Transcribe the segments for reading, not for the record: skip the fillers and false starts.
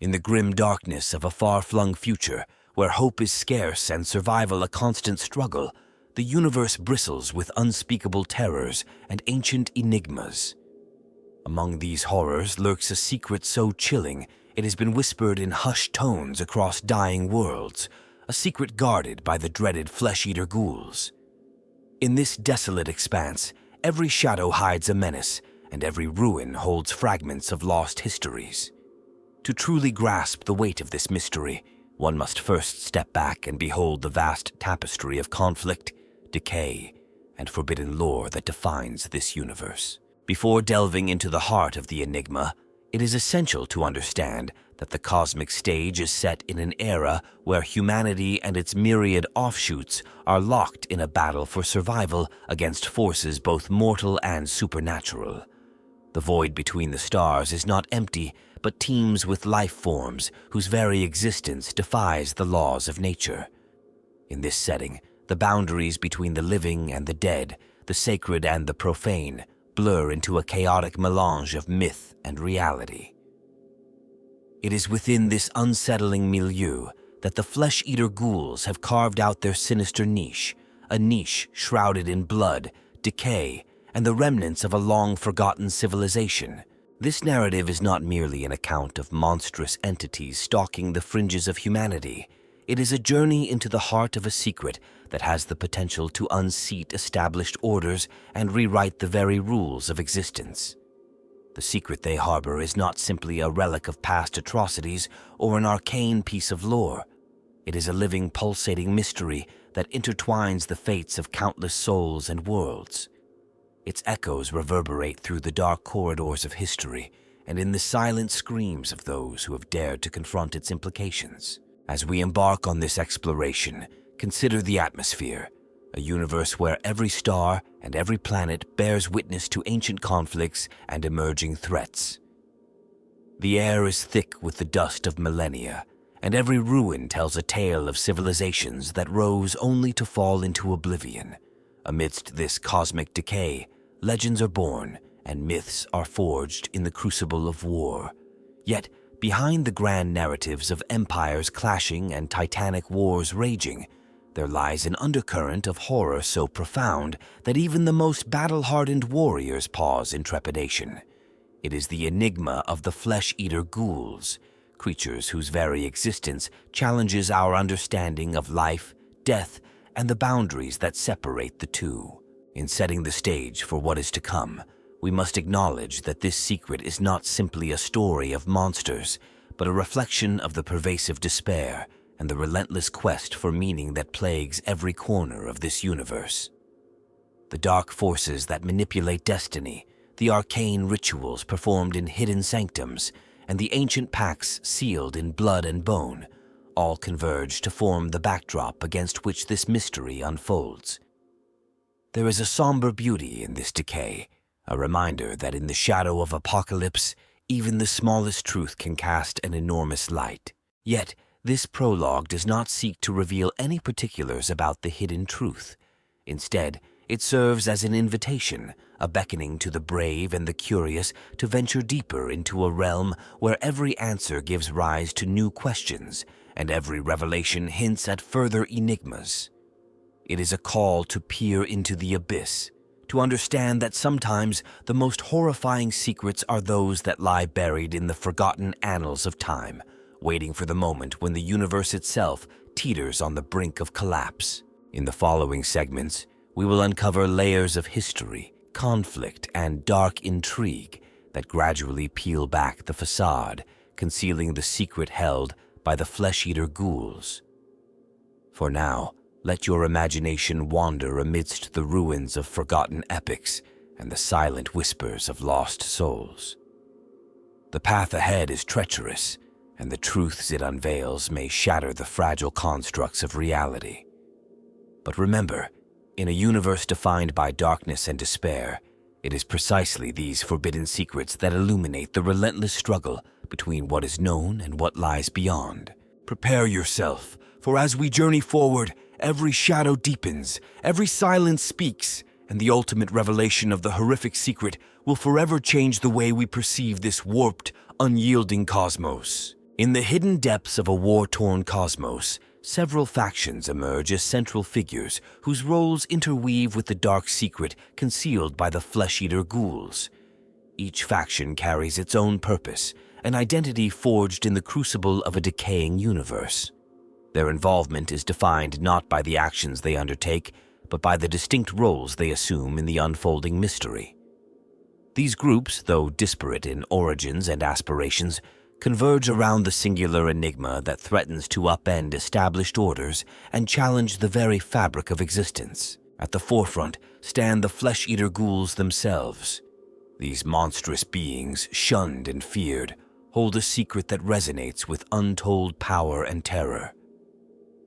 In the grim darkness of a far-flung future, where hope is scarce and survival a constant struggle, the universe bristles with unspeakable terrors and ancient enigmas. Among these horrors lurks a secret so chilling it has been whispered in hushed tones across dying worlds, a secret guarded by the dreaded Flesh-Eater Ghouls. In this desolate expanse, every shadow hides a menace, and every ruin holds fragments of lost histories. To truly grasp the weight of this mystery, one must first step back and behold the vast tapestry of conflict, decay, and forbidden lore that defines this universe. Before delving into the heart of the enigma, it is essential to understand that the cosmic stage is set in an era where humanity and its myriad offshoots are locked in a battle for survival against forces both mortal and supernatural. The void between the stars is not empty, but teems with life forms whose very existence defies the laws of nature. In this setting, the boundaries between the living and the dead, the sacred and the profane, blur into a chaotic melange of myth and reality. It is within this unsettling milieu that the Flesh-Eater Ghouls have carved out their sinister niche, a niche shrouded in blood, decay, and the remnants of a long-forgotten civilization. This narrative is not merely an account of monstrous entities stalking the fringes of humanity. It is a journey into the heart of a secret that has the potential to unseat established orders and rewrite the very rules of existence. The secret they harbor is not simply a relic of past atrocities or an arcane piece of lore. It is a living, pulsating mystery that intertwines the fates of countless souls and worlds. Its echoes reverberate through the dark corridors of history and in the silent screams of those who have dared to confront its implications. As we embark on this exploration, consider the atmosphere, a universe where every star and every planet bears witness to ancient conflicts and emerging threats. The air is thick with the dust of millennia, and every ruin tells a tale of civilizations that rose only to fall into oblivion. Amidst this cosmic decay, legends are born and myths are forged in the crucible of war. Yet, behind the grand narratives of empires clashing and titanic wars raging, there lies an undercurrent of horror so profound that even the most battle-hardened warriors pause in trepidation. It is the enigma of the Flesh-Eater Ghouls, creatures whose very existence challenges our understanding of life, death, and the boundaries that separate the two. In setting the stage for what is to come, we must acknowledge that this secret is not simply a story of monsters, but a reflection of the pervasive despair and the relentless quest for meaning that plagues every corner of this universe. The dark forces that manipulate destiny, the arcane rituals performed in hidden sanctums, and the ancient pacts sealed in blood and bone, all converge to form the backdrop against which this mystery unfolds. There is a somber beauty in this decay, a reminder that in the shadow of apocalypse, even the smallest truth can cast an enormous light. Yet, this prologue does not seek to reveal any particulars about the hidden truth. Instead, it serves as an invitation, a beckoning to the brave and the curious to venture deeper into a realm where every answer gives rise to new questions and every revelation hints at further enigmas. It is a call to peer into the abyss, to understand that sometimes the most horrifying secrets are those that lie buried in the forgotten annals of time, waiting for the moment when the universe itself teeters on the brink of collapse. In the following segments, we will uncover layers of history, conflict, and dark intrigue that gradually peel back the facade, concealing the secret held by the Flesh-Eater Ghouls. For now, let your imagination wander amidst the ruins of forgotten epics and the silent whispers of lost souls. The path ahead is treacherous, and the truths it unveils may shatter the fragile constructs of reality. But remember, in a universe defined by darkness and despair, it is precisely these forbidden secrets that illuminate the relentless struggle between what is known and what lies beyond. Prepare yourself, for as we journey forward, every shadow deepens, every silence speaks, and the ultimate revelation of the horrific secret will forever change the way we perceive this warped, unyielding cosmos. In the hidden depths of a war-torn cosmos, several factions emerge as central figures whose roles interweave with the dark secret concealed by the Flesh-Eater Ghouls. Each faction carries its own purpose, an identity forged in the crucible of a decaying universe. Their involvement is defined not by the actions they undertake, but by the distinct roles they assume in the unfolding mystery. These groups, though disparate in origins and aspirations, converge around the singular enigma that threatens to upend established orders and challenge the very fabric of existence. At the forefront stand the Flesh-Eater Ghouls themselves. These monstrous beings, shunned and feared, hold a secret that resonates with untold power and terror.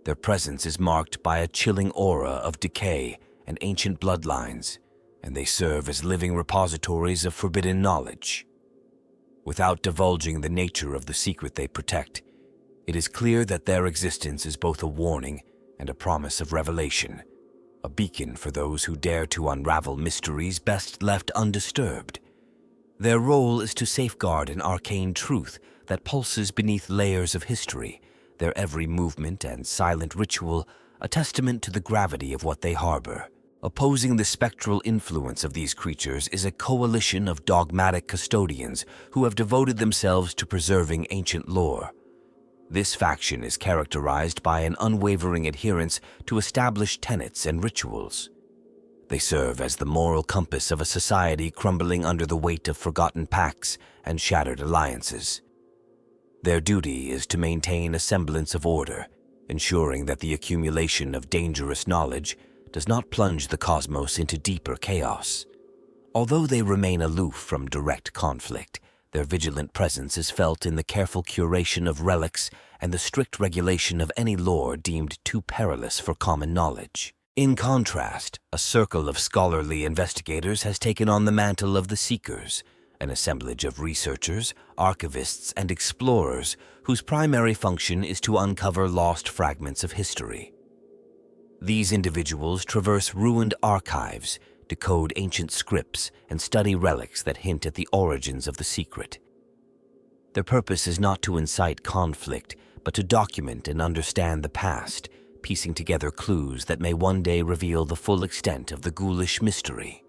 Their presence is marked by a chilling aura of decay and ancient bloodlines, and they serve as living repositories of forbidden knowledge. Without divulging the nature of the secret they protect, it is clear that their existence is both a warning and a promise of revelation, a beacon for those who dare to unravel mysteries best left undisturbed. Their role is to safeguard an arcane truth that pulses beneath layers of history, their every movement and silent ritual a testament to the gravity of what they harbor. Opposing the spectral influence of these creatures is a coalition of dogmatic custodians who have devoted themselves to preserving ancient lore. This faction is characterized by an unwavering adherence to established tenets and rituals. They serve as the moral compass of a society crumbling under the weight of forgotten pacts and shattered alliances. Their duty is to maintain a semblance of order, ensuring that the accumulation of dangerous knowledge does not plunge the cosmos into deeper chaos. Although they remain aloof from direct conflict, their vigilant presence is felt in the careful curation of relics and the strict regulation of any lore deemed too perilous for common knowledge. In contrast, a circle of scholarly investigators has taken on the mantle of the Seekers, an assemblage of researchers, archivists, and explorers whose primary function is to uncover lost fragments of history. These individuals traverse ruined archives, decode ancient scripts, and study relics that hint at the origins of the secret. Their purpose is not to incite conflict, but to document and understand the past, piecing together clues that may one day reveal the full extent of the ghoulish mystery.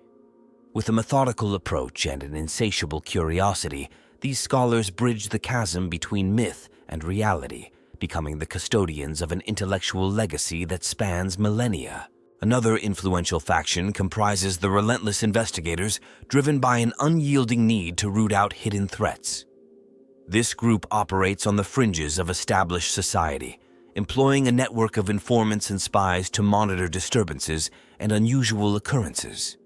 With a methodical approach and an insatiable curiosity, these scholars bridge the chasm between myth and reality, becoming the custodians of an intellectual legacy that spans millennia. Another influential faction comprises the relentless investigators, driven by an unyielding need to root out hidden threats. This group operates on the fringes of established society, employing a network of informants and spies to monitor disturbances and unusual occurrences.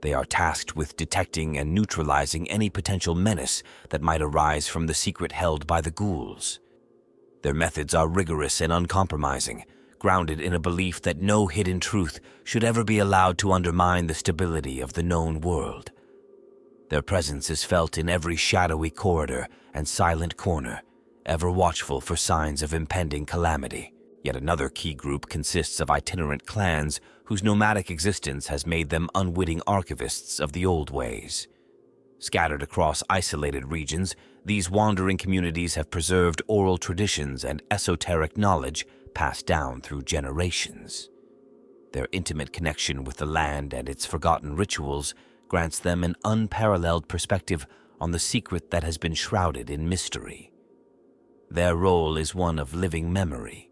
They are tasked with detecting and neutralizing any potential menace that might arise from the secret held by the ghouls. Their methods are rigorous and uncompromising, grounded in a belief that no hidden truth should ever be allowed to undermine the stability of the known world. Their presence is felt in every shadowy corridor and silent corner, ever watchful for signs of impending calamity. Yet another key group consists of itinerant clans whose nomadic existence has made them unwitting archivists of the old ways. Scattered across isolated regions, these wandering communities have preserved oral traditions and esoteric knowledge passed down through generations. Their intimate connection with the land and its forgotten rituals grants them an unparalleled perspective on the secret that has been shrouded in mystery. Their role is one of living memory.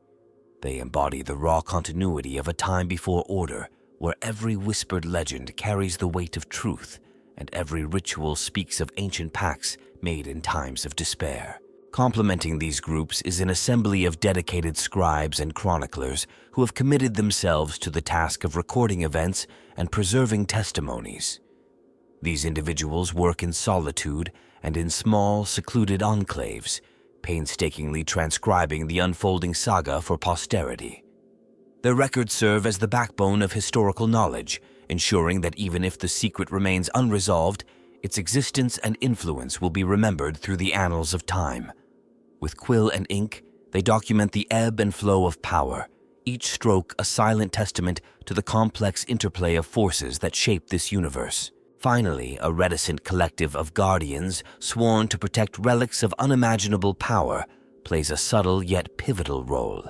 They embody the raw continuity of a time before order, where every whispered legend carries the weight of truth, and every ritual speaks of ancient pacts made in times of despair. Complementing these groups is an assembly of dedicated scribes and chroniclers who have committed themselves to the task of recording events and preserving testimonies. These individuals work in solitude and in small, secluded enclaves, painstakingly transcribing the unfolding saga for posterity. Their records serve as the backbone of historical knowledge, ensuring that even if the secret remains unresolved, its existence and influence will be remembered through the annals of time. With quill and ink, they document the ebb and flow of power, each stroke a silent testament to the complex interplay of forces that shape this universe. Finally, a reticent collective of guardians sworn to protect relics of unimaginable power plays a subtle yet pivotal role.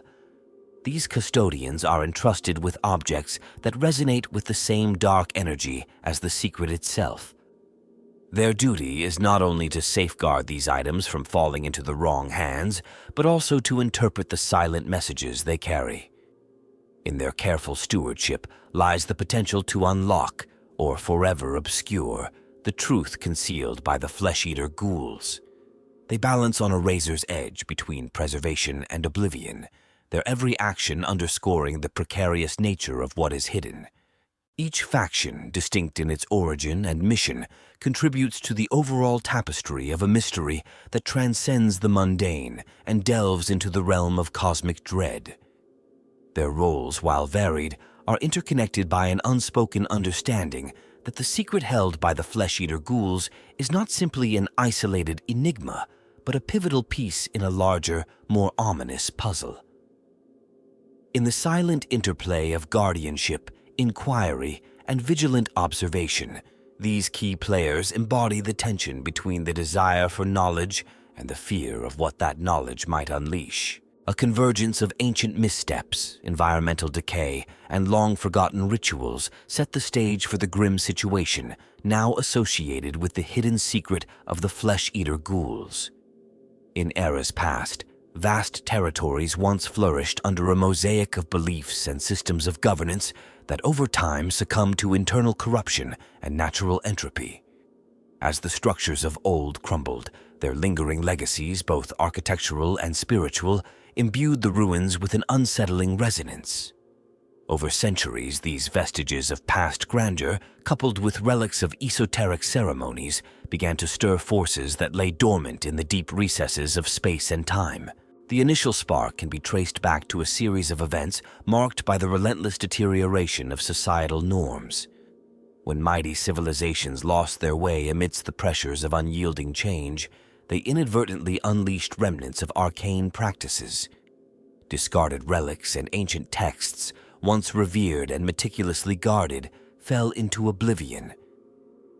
These custodians are entrusted with objects that resonate with the same dark energy as the secret itself. Their duty is not only to safeguard these items from falling into the wrong hands, but also to interpret the silent messages they carry. In their careful stewardship lies the potential to unlock, or forever obscure, the truth concealed by the Flesh-Eater Ghouls. They balance on a razor's edge between preservation and oblivion, their every action underscoring the precarious nature of what is hidden. Each faction, distinct in its origin and mission, contributes to the overall tapestry of a mystery that transcends the mundane and delves into the realm of cosmic dread. Their roles, while varied, are interconnected by an unspoken understanding that the secret held by the Flesh-Eater Ghouls is not simply an isolated enigma, but a pivotal piece in a larger, more ominous puzzle. In the silent interplay of guardianship, inquiry, and vigilant observation, these key players embody the tension between the desire for knowledge and the fear of what that knowledge might unleash. A convergence of ancient missteps, environmental decay, and long-forgotten rituals set the stage for the grim situation now associated with the hidden secret of the Flesh-Eater Ghouls. In eras past, vast territories once flourished under a mosaic of beliefs and systems of governance that over time succumbed to internal corruption and natural entropy. As the structures of old crumbled, their lingering legacies, both architectural and spiritual, imbued the ruins with an unsettling resonance. Over centuries, these vestiges of past grandeur, coupled with relics of esoteric ceremonies, began to stir forces that lay dormant in the deep recesses of space and time. The initial spark can be traced back to a series of events marked by the relentless deterioration of societal norms. When mighty civilizations lost their way amidst the pressures of unyielding change, they inadvertently unleashed remnants of arcane practices. Discarded relics and ancient texts, once revered and meticulously guarded, fell into oblivion.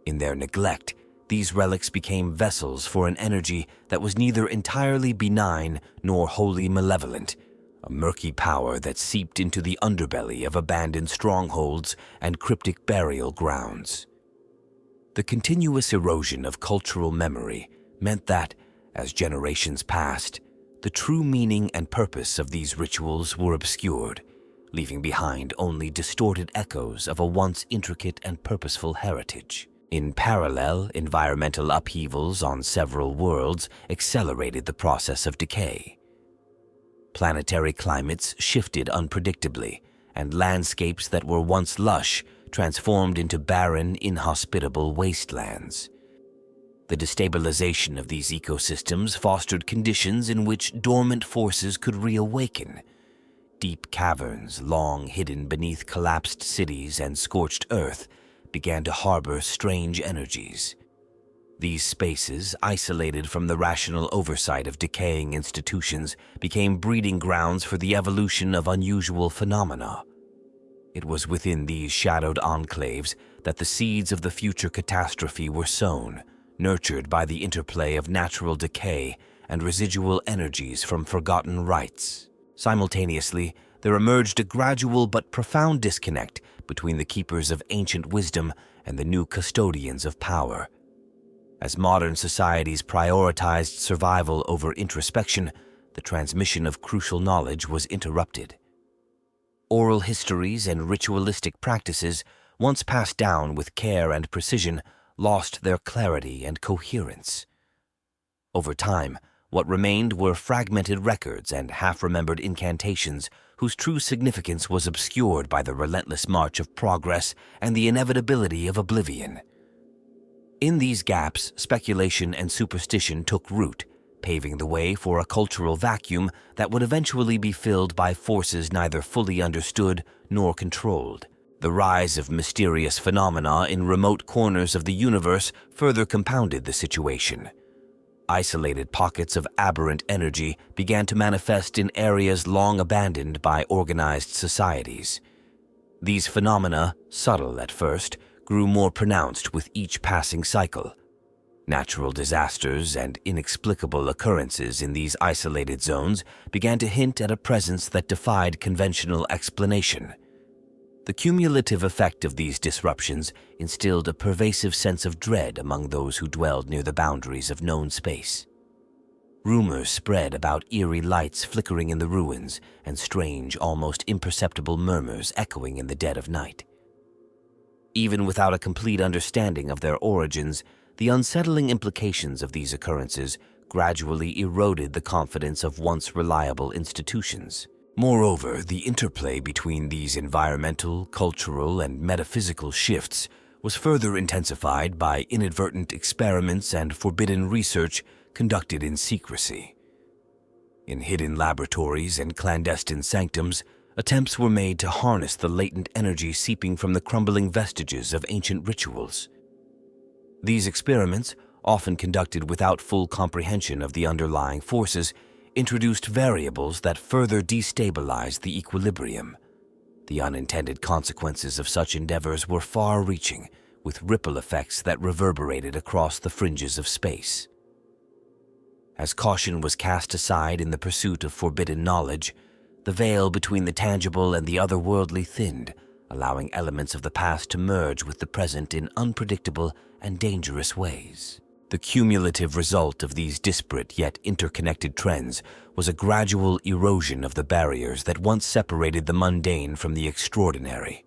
In their neglect, these relics became vessels for an energy that was neither entirely benign nor wholly malevolent, a murky power that seeped into the underbelly of abandoned strongholds and cryptic burial grounds. The continuous erosion of cultural memory meant that, as generations passed, the true meaning and purpose of these rituals were obscured, leaving behind only distorted echoes of a once intricate and purposeful heritage. In parallel, environmental upheavals on several worlds accelerated the process of decay. Planetary climates shifted unpredictably, and landscapes that were once lush transformed into barren, inhospitable wastelands. The destabilization of these ecosystems fostered conditions in which dormant forces could reawaken. Deep caverns, long hidden beneath collapsed cities and scorched earth, began to harbor strange energies. These spaces, isolated from the rational oversight of decaying institutions, became breeding grounds for the evolution of unusual phenomena. It was within these shadowed enclaves that the seeds of the future catastrophe were sown, nurtured by the interplay of natural decay and residual energies from forgotten rites. Simultaneously, there emerged a gradual but profound disconnect between the keepers of ancient wisdom and the new custodians of power. As modern societies prioritized survival over introspection, the transmission of crucial knowledge was interrupted. Oral histories and ritualistic practices, once passed down with care and precision, lost their clarity and coherence. Over time, what remained were fragmented records and half-remembered incantations whose true significance was obscured by the relentless march of progress and the inevitability of oblivion. In these gaps, speculation and superstition took root, paving the way for a cultural vacuum that would eventually be filled by forces neither fully understood nor controlled. The rise of mysterious phenomena in remote corners of the universe further compounded the situation. Isolated pockets of aberrant energy began to manifest in areas long abandoned by organized societies. These phenomena, subtle at first, grew more pronounced with each passing cycle. Natural disasters and inexplicable occurrences in these isolated zones began to hint at a presence that defied conventional explanation. The cumulative effect of these disruptions instilled a pervasive sense of dread among those who dwelled near the boundaries of known space. Rumors spread about eerie lights flickering in the ruins and strange, almost imperceptible murmurs echoing in the dead of night. Even without a complete understanding of their origins, the unsettling implications of these occurrences gradually eroded the confidence of once reliable institutions. Moreover, the interplay between these environmental, cultural, and metaphysical shifts was further intensified by inadvertent experiments and forbidden research conducted in secrecy. In hidden laboratories and clandestine sanctums, attempts were made to harness the latent energy seeping from the crumbling vestiges of ancient rituals. These experiments, often conducted without full comprehension of the underlying forces, introduced variables that further destabilized the equilibrium. The unintended consequences of such endeavors were far-reaching, with ripple effects that reverberated across the fringes of space. As caution was cast aside in the pursuit of forbidden knowledge, the veil between the tangible and the otherworldly thinned, allowing elements of the past to merge with the present in unpredictable and dangerous ways. The cumulative result of these disparate yet interconnected trends was a gradual erosion of the barriers that once separated the mundane from the extraordinary.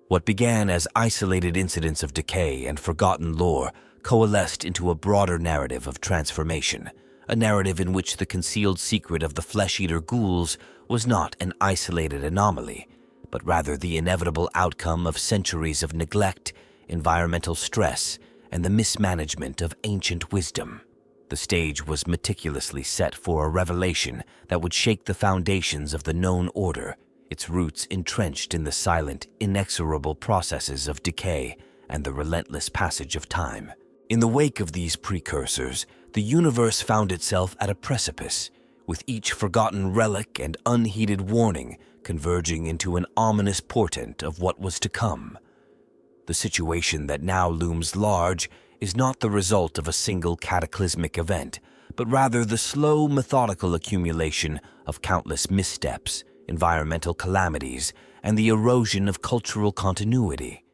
What began as isolated incidents of decay and forgotten lore coalesced into a broader narrative of transformation, a narrative in which the concealed secret of the Flesh-Eater Ghouls was not an isolated anomaly, but rather the inevitable outcome of centuries of neglect, environmental stress, and the mismanagement of ancient wisdom. The stage was meticulously set for a revelation that would shake the foundations of the known order, its roots entrenched in the silent, inexorable processes of decay and the relentless passage of time. In the wake of these precursors, the universe found itself at a precipice, with each forgotten relic and unheeded warning converging into an ominous portent of what was to come. The situation that now looms large is not the result of a single cataclysmic event, but rather the slow, methodical accumulation of countless missteps, environmental calamities, and the erosion of cultural continuity.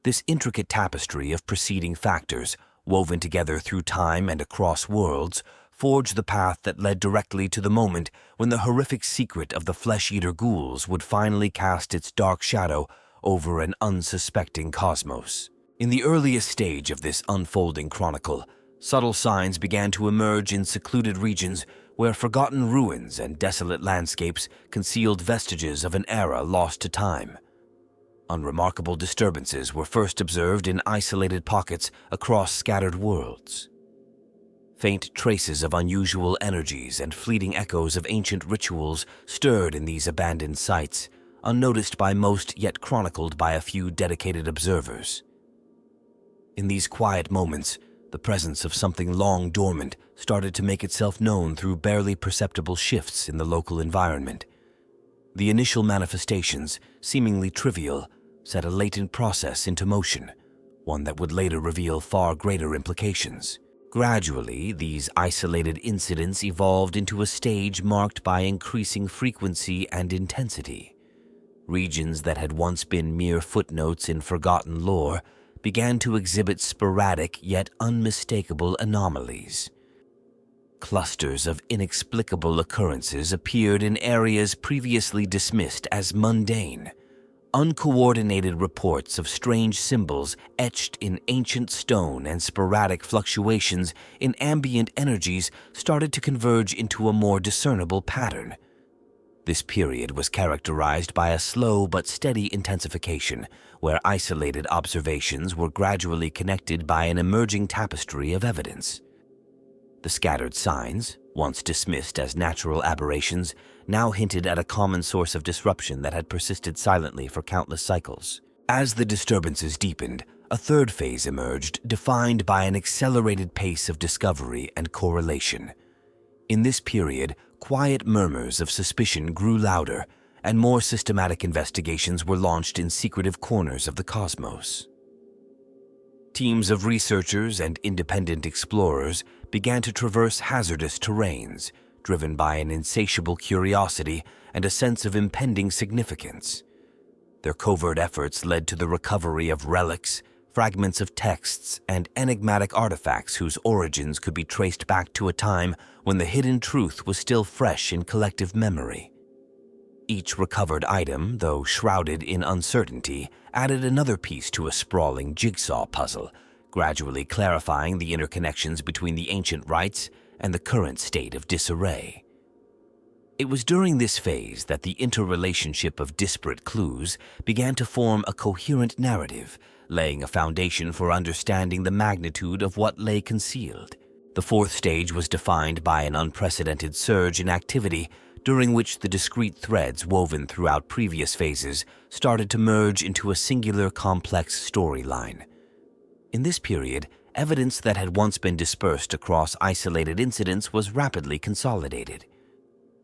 This intricate tapestry of preceding factors, woven together through time and across worlds, forged the path that led directly to the moment when the horrific secret of the Flesh-Eater Ghouls would finally cast its dark shadow over an unsuspecting cosmos. In the earliest stage of this unfolding chronicle, subtle signs began to emerge in secluded regions where forgotten ruins and desolate landscapes concealed vestiges of an era lost to time. Unremarkable disturbances were first observed in isolated pockets across scattered worlds. Faint traces of unusual energies and fleeting echoes of ancient rituals stirred in these abandoned sites, unnoticed by most yet chronicled by a few dedicated observers. In these quiet moments, the presence of something long dormant started to make itself known through barely perceptible shifts in the local environment. The initial manifestations, seemingly trivial, set a latent process into motion, one that would later reveal far greater implications. Gradually, these isolated incidents evolved into a stage marked by increasing frequency and intensity. Regions that had once been mere footnotes in forgotten lore began to exhibit sporadic yet unmistakable anomalies. Clusters of inexplicable occurrences appeared in areas previously dismissed as mundane. Uncoordinated reports of strange symbols etched in ancient stone and sporadic fluctuations in ambient energies started to converge into a more discernible pattern. This period was characterized by a slow but steady intensification, where isolated observations were gradually connected by an emerging tapestry of evidence. The scattered signs, once dismissed as natural aberrations, now hinted at a common source of disruption that had persisted silently for countless cycles. As the disturbances deepened, a third phase emerged, defined by an accelerated pace of discovery and correlation. In this period, quiet murmurs of suspicion grew louder, and more systematic investigations were launched in secretive corners of the cosmos. Teams of researchers and independent explorers began to traverse hazardous terrains, driven by an insatiable curiosity and a sense of impending significance. Their covert efforts led to the recovery of relics, fragments of texts, and enigmatic artifacts whose origins could be traced back to a time when the hidden truth was still fresh in collective memory. Each recovered item, though shrouded in uncertainty, added another piece to a sprawling jigsaw puzzle, gradually clarifying the interconnections between the ancient rites and the current state of disarray. It was during this phase that the interrelationship of disparate clues began to form a coherent narrative, laying a foundation for understanding the magnitude of what lay concealed. The fourth stage was defined by an unprecedented surge in activity, during which the discrete threads woven throughout previous phases started to merge into a singular complex storyline. In this period, evidence that had once been dispersed across isolated incidents was rapidly consolidated.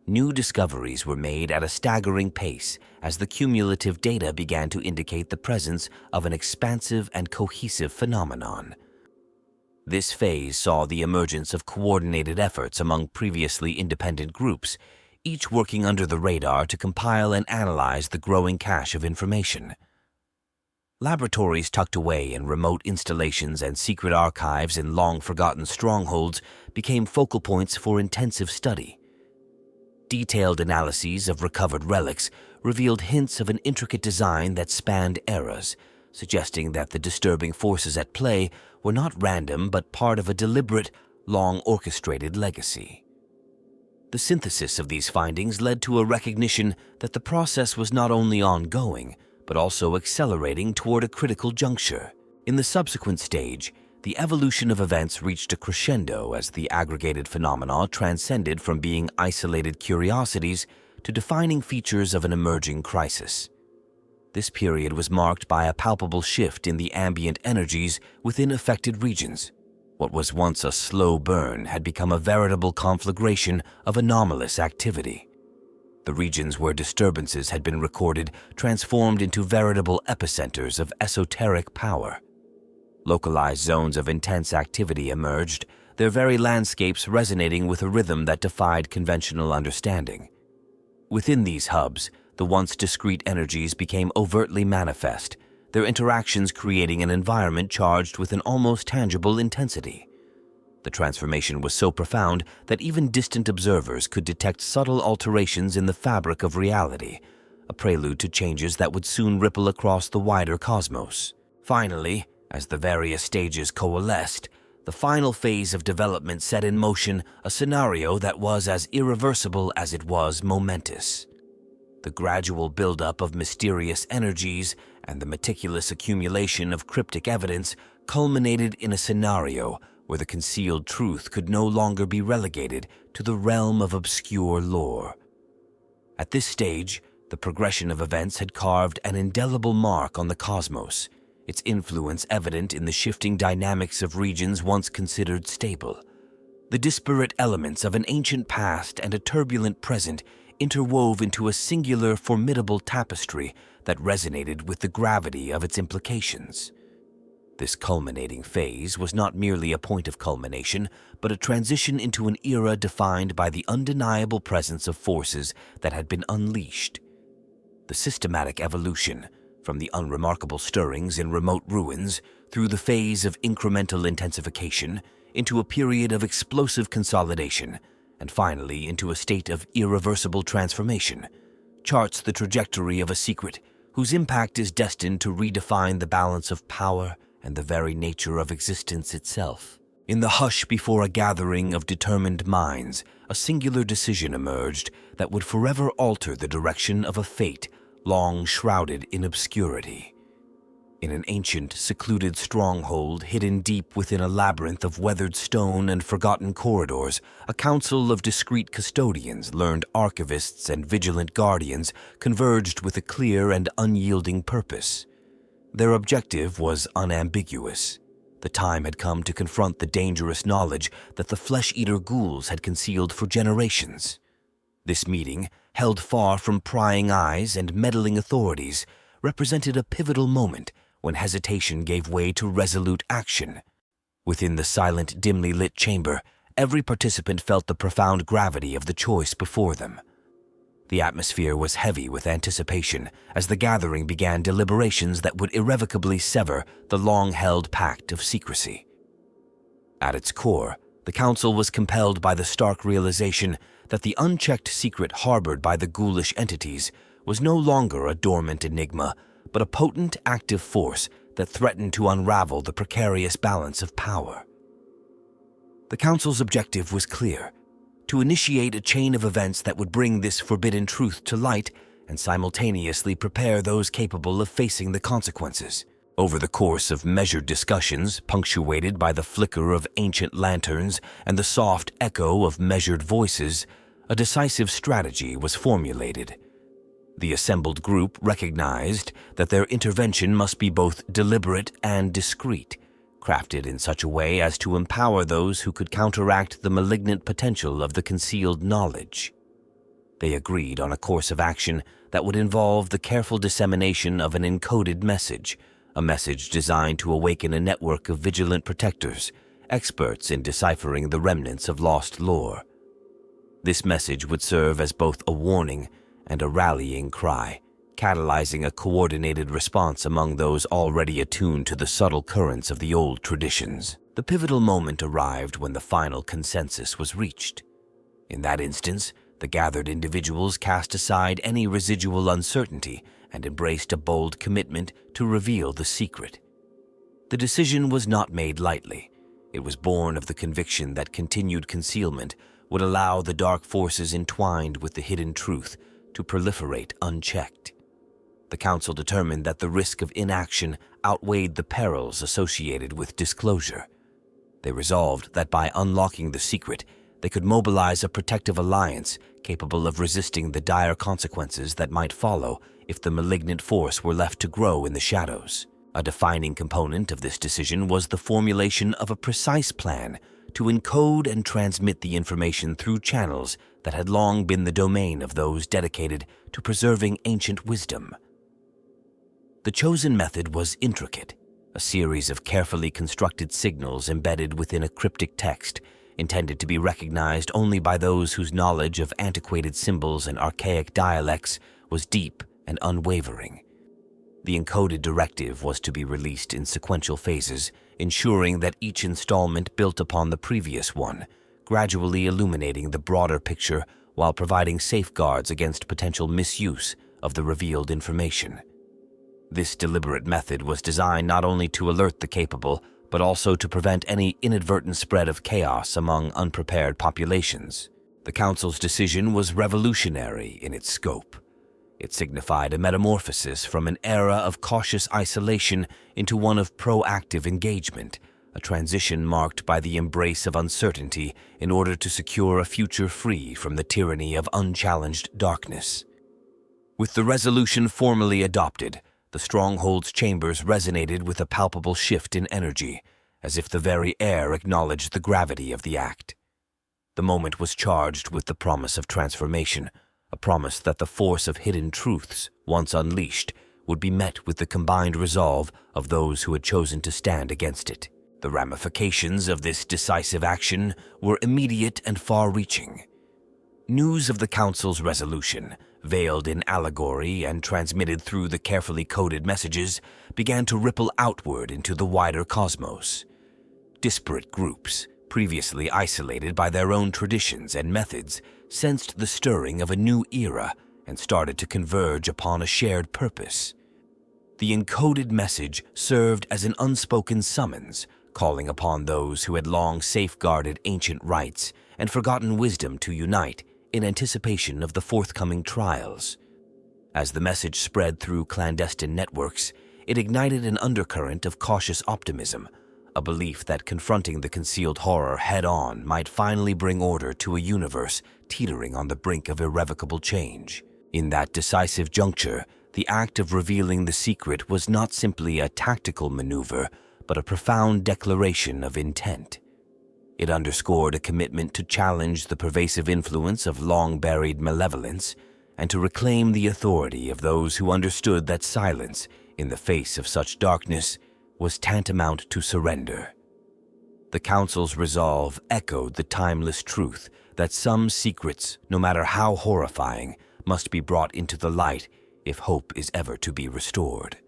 New discoveries were made at a staggering pace as the cumulative data began to indicate the presence of an expansive and cohesive phenomenon. This phase saw the emergence of coordinated efforts among previously independent groups, each working under the radar to compile and analyze the growing cache of information. Laboratories tucked away in remote installations and secret archives in long-forgotten strongholds became focal points for intensive study. Detailed analyses of recovered relics revealed hints of an intricate design that spanned eras, suggesting that the disturbing forces at play were not random but part of a deliberate, long-orchestrated legacy. The synthesis of these findings led to a recognition that the process was not only ongoing, but also accelerating toward a critical juncture. In the subsequent stage, the evolution of events reached a crescendo as the aggregated phenomena transcended from being isolated curiosities to defining features of an emerging crisis. This period was marked by a palpable shift in the ambient energies within affected regions. What was once a slow burn had become a veritable conflagration of anomalous activity. The regions where disturbances had been recorded transformed into veritable epicenters of esoteric power. Localized zones of intense activity emerged, their very landscapes resonating with a rhythm that defied conventional understanding. Within these hubs, the once discrete energies became overtly manifest, their interactions creating an environment charged with an almost tangible intensity. The transformation was so profound that even distant observers could detect subtle alterations in the fabric of reality, a prelude to changes that would soon ripple across the wider cosmos. Finally, as the various stages coalesced, the final phase of development set in motion a scenario that was as irreversible as it was momentous. The gradual buildup of mysterious energies and the meticulous accumulation of cryptic evidence culminated in a scenario where the concealed truth could no longer be relegated to the realm of obscure lore. At this stage, the progression of events had carved an indelible mark on the cosmos, its influence evident in the shifting dynamics of regions once considered stable. The disparate elements of an ancient past and a turbulent present interwove into a singular, formidable tapestry that resonated with the gravity of its implications. This culminating phase was not merely a point of culmination, but a transition into an era defined by the undeniable presence of forces that had been unleashed. The systematic evolution, from the unremarkable stirrings in remote ruins through the phase of incremental intensification into a period of explosive consolidation, and finally into a state of irreversible transformation, charts the trajectory of a secret whose impact is destined to redefine the balance of power and the very nature of existence itself. In the hush before a gathering of determined minds, a singular decision emerged that would forever alter the direction of a fate long shrouded in obscurity. In an ancient, secluded stronghold hidden deep within a labyrinth of weathered stone and forgotten corridors, a council of discreet custodians, learned archivists, and vigilant guardians converged with a clear and unyielding purpose. Their objective was unambiguous. The time had come to confront the dangerous knowledge that the Flesh-Eater Ghouls had concealed for generations. This meeting, held far from prying eyes and meddling authorities, represented a pivotal moment when hesitation gave way to resolute action. Within the silent, dimly lit chamber, every participant felt the profound gravity of the choice before them. The atmosphere was heavy with anticipation as the gathering began deliberations that would irrevocably sever the long-held pact of secrecy. At its core, the council was compelled by the stark realization that the unchecked secret harbored by the ghoulish entities was no longer a dormant enigma, but a potent active force that threatened to unravel the precarious balance of power. The council's objective was clear: to initiate a chain of events that would bring this forbidden truth to light and simultaneously prepare those capable of facing the consequences. Over the course of measured discussions, punctuated by the flicker of ancient lanterns and the soft echo of measured voices, a decisive strategy was formulated. The assembled group recognized that their intervention must be both deliberate and discreet, crafted in such a way as to empower those who could counteract the malignant potential of the concealed knowledge. They agreed on a course of action that would involve the careful dissemination of an encoded message, a message designed to awaken a network of vigilant protectors, experts in deciphering the remnants of lost lore. This message would serve as both a warning and a rallying cry, catalyzing a coordinated response among those already attuned to the subtle currents of the old traditions. The pivotal moment arrived when the final consensus was reached. In that instance, the gathered individuals cast aside any residual uncertainty and embraced a bold commitment to reveal the secret. The decision was not made lightly. It was born of the conviction that continued concealment would allow the dark forces entwined with the hidden truth to proliferate unchecked. The council determined that the risk of inaction outweighed the perils associated with disclosure. They resolved that by unlocking the secret, they could mobilize a protective alliance capable of resisting the dire consequences that might follow if the malignant force were left to grow in the shadows. A defining component of this decision was the formulation of a precise plan to encode and transmit the information through channels that had long been the domain of those dedicated to preserving ancient wisdom. The chosen method was intricate, a series of carefully constructed signals embedded within a cryptic text intended to be recognized only by those whose knowledge of antiquated symbols and archaic dialects was deep and unwavering. The encoded directive was to be released in sequential phases, ensuring that each installment built upon the previous one, gradually illuminating the broader picture while providing safeguards against potential misuse of the revealed information. This deliberate method was designed not only to alert the capable, but also to prevent any inadvertent spread of chaos among unprepared populations. The Council's decision was revolutionary in its scope. It signified a metamorphosis from an era of cautious isolation into one of proactive engagement, a transition marked by the embrace of uncertainty in order to secure a future free from the tyranny of unchallenged darkness. With the resolution formally adopted, the Stronghold's chambers resonated with a palpable shift in energy, as if the very air acknowledged the gravity of the act. The moment was charged with the promise of transformation, a promise that the force of hidden truths, once unleashed, would be met with the combined resolve of those who had chosen to stand against it. The ramifications of this decisive action were immediate and far-reaching. News of the Council's resolution, veiled in allegory and transmitted through the carefully coded messages, began to ripple outward into the wider cosmos. Disparate groups, previously isolated by their own traditions and methods, sensed the stirring of a new era and started to converge upon a shared purpose. The encoded message served as an unspoken summons, calling upon those who had long safeguarded ancient rites and forgotten wisdom to unite in anticipation of the forthcoming trials. As the message spread through clandestine networks, it ignited an undercurrent of cautious optimism, a belief that confronting the concealed horror head-on might finally bring order to a universe teetering on the brink of irrevocable change. In that decisive juncture, the act of revealing the secret was not simply a tactical maneuver, but a profound declaration of intent. It underscored a commitment to challenge the pervasive influence of long-buried malevolence and to reclaim the authority of those who understood that silence in the face of such darkness, was tantamount to surrender. The Council's resolve echoed the timeless truth that some secrets, no matter how horrifying, must be brought into the light if hope is ever to be restored.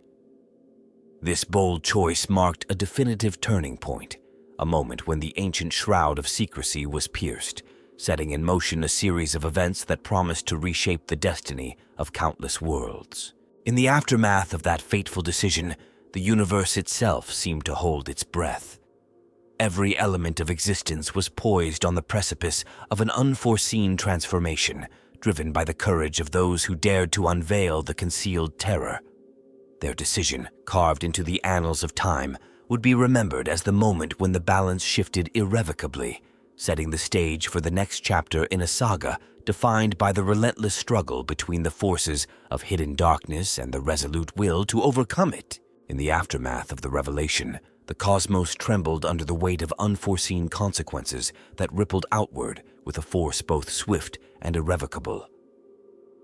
This bold choice marked a definitive turning point, a moment when the ancient shroud of secrecy was pierced, setting in motion a series of events that promised to reshape the destiny of countless worlds. In the aftermath of that fateful decision, the universe itself seemed to hold its breath. Every element of existence was poised on the precipice of an unforeseen transformation, driven by the courage of those who dared to unveil the concealed terror. Their decision, carved into the annals of time, would be remembered as the moment when the balance shifted irrevocably, setting the stage for the next chapter in a saga defined by the relentless struggle between the forces of hidden darkness and the resolute will to overcome it. In the aftermath of the revelation, the cosmos trembled under the weight of unforeseen consequences that rippled outward with a force both swift and irrevocable.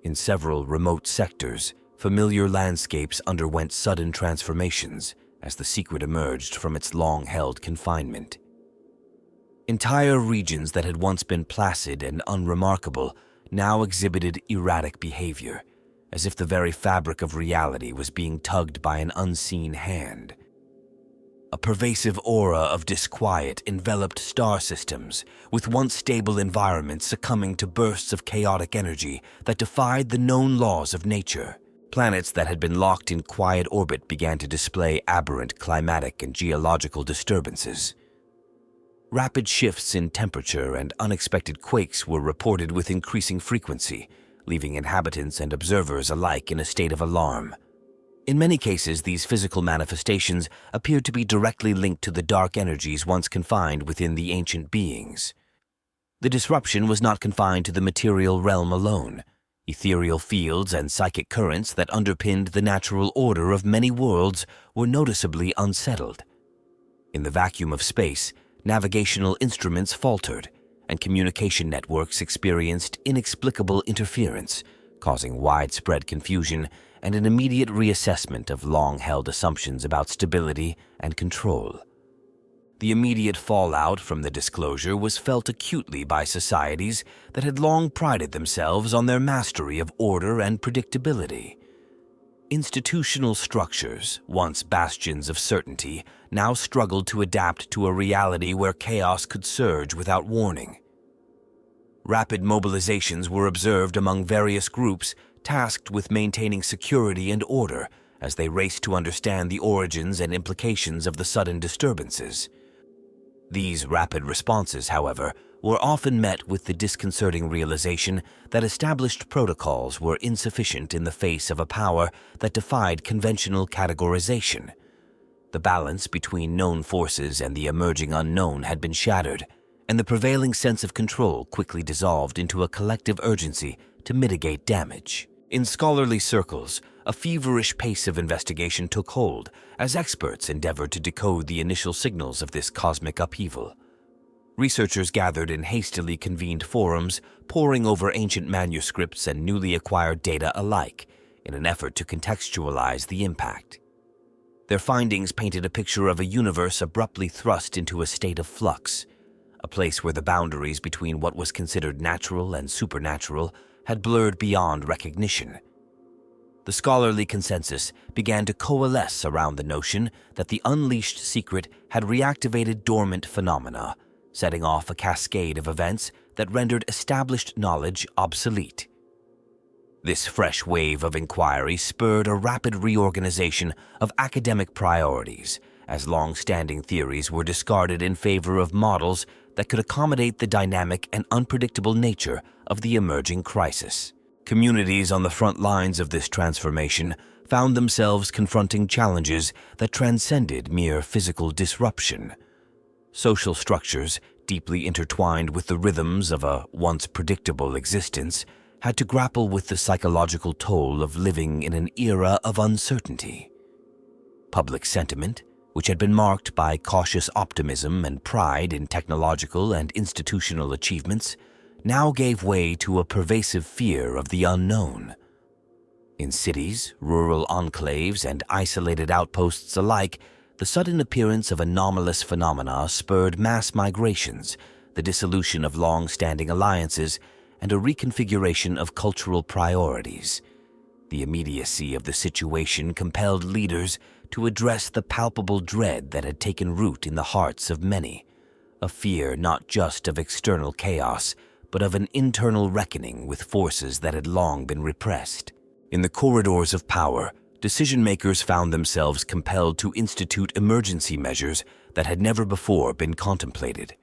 In several remote sectors, familiar landscapes underwent sudden transformations as the secret emerged from its long-held confinement. Entire regions that had once been placid and unremarkable now exhibited erratic behavior, as if the very fabric of reality was being tugged by an unseen hand. A pervasive aura of disquiet enveloped star systems, with once stable environments succumbing to bursts of chaotic energy that defied the known laws of nature. Planets that had been locked in quiet orbit began to display aberrant climatic and geological disturbances. Rapid shifts in temperature and unexpected quakes were reported with increasing frequency, leaving inhabitants and observers alike in a state of alarm. In many cases, these physical manifestations appeared to be directly linked to the dark energies once confined within the ancient beings. The disruption was not confined to the material realm alone. Ethereal fields and psychic currents that underpinned the natural order of many worlds were noticeably unsettled. In the vacuum of space, navigational instruments faltered, and communication networks experienced inexplicable interference, causing widespread confusion and an immediate reassessment of long-held assumptions about stability and control. The immediate fallout from the disclosure was felt acutely by societies that had long prided themselves on their mastery of order and predictability. Institutional structures, once bastions of certainty, now struggled to adapt to a reality where chaos could surge without warning. Rapid mobilizations were observed among various groups tasked with maintaining security and order as they raced to understand the origins and implications of the sudden disturbances. These rapid responses, however, were often met with the disconcerting realization that established protocols were insufficient in the face of a power that defied conventional categorization. The balance between known forces and the emerging unknown had been shattered, and the prevailing sense of control quickly dissolved into a collective urgency to mitigate damage. In scholarly circles, a feverish pace of investigation took hold as experts endeavored to decode the initial signals of this cosmic upheaval. Researchers gathered in hastily convened forums, poring over ancient manuscripts and newly acquired data alike, in an effort to contextualize the impact. Their findings painted a picture of a universe abruptly thrust into a state of flux, a place where the boundaries between what was considered natural and supernatural had blurred beyond recognition. The scholarly consensus began to coalesce around the notion that the unleashed secret had reactivated dormant phenomena, setting off a cascade of events that rendered established knowledge obsolete. This fresh wave of inquiry spurred a rapid reorganization of academic priorities, as long-standing theories were discarded in favor of models that could accommodate the dynamic and unpredictable nature of the emerging crisis. Communities on the front lines of this transformation found themselves confronting challenges that transcended mere physical disruption. Social structures, deeply intertwined with the rhythms of a once predictable existence, had to grapple with the psychological toll of living in an era of uncertainty. Public sentiment, which had been marked by cautious optimism and pride in technological and institutional achievements, now gave way to a pervasive fear of the unknown. In cities, rural enclaves, and isolated outposts alike, the sudden appearance of anomalous phenomena spurred mass migrations, the dissolution of long-standing alliances, and a reconfiguration of cultural priorities. The immediacy of the situation compelled leaders to address the palpable dread that had taken root in the hearts of many, a fear not just of external chaos, but of an internal reckoning with forces that had long been repressed. In the corridors of power, decision-makers found themselves compelled to institute emergency measures that had never before been contemplated.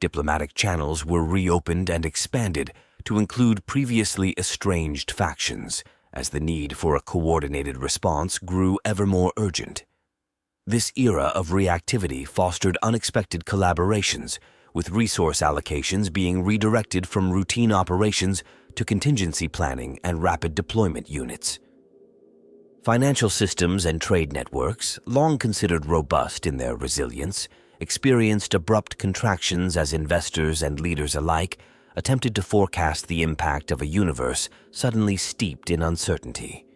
Diplomatic channels were reopened and expanded to include previously estranged factions, as the need for a coordinated response grew ever more urgent. This era of reactivity fostered unexpected collaborations, with resource allocations being redirected from routine operations to contingency planning and rapid deployment units. Financial systems and trade networks, long considered robust in their resilience, experienced abrupt contractions as investors and leaders alike attempted to forecast the impact of a universe suddenly steeped in uncertainty.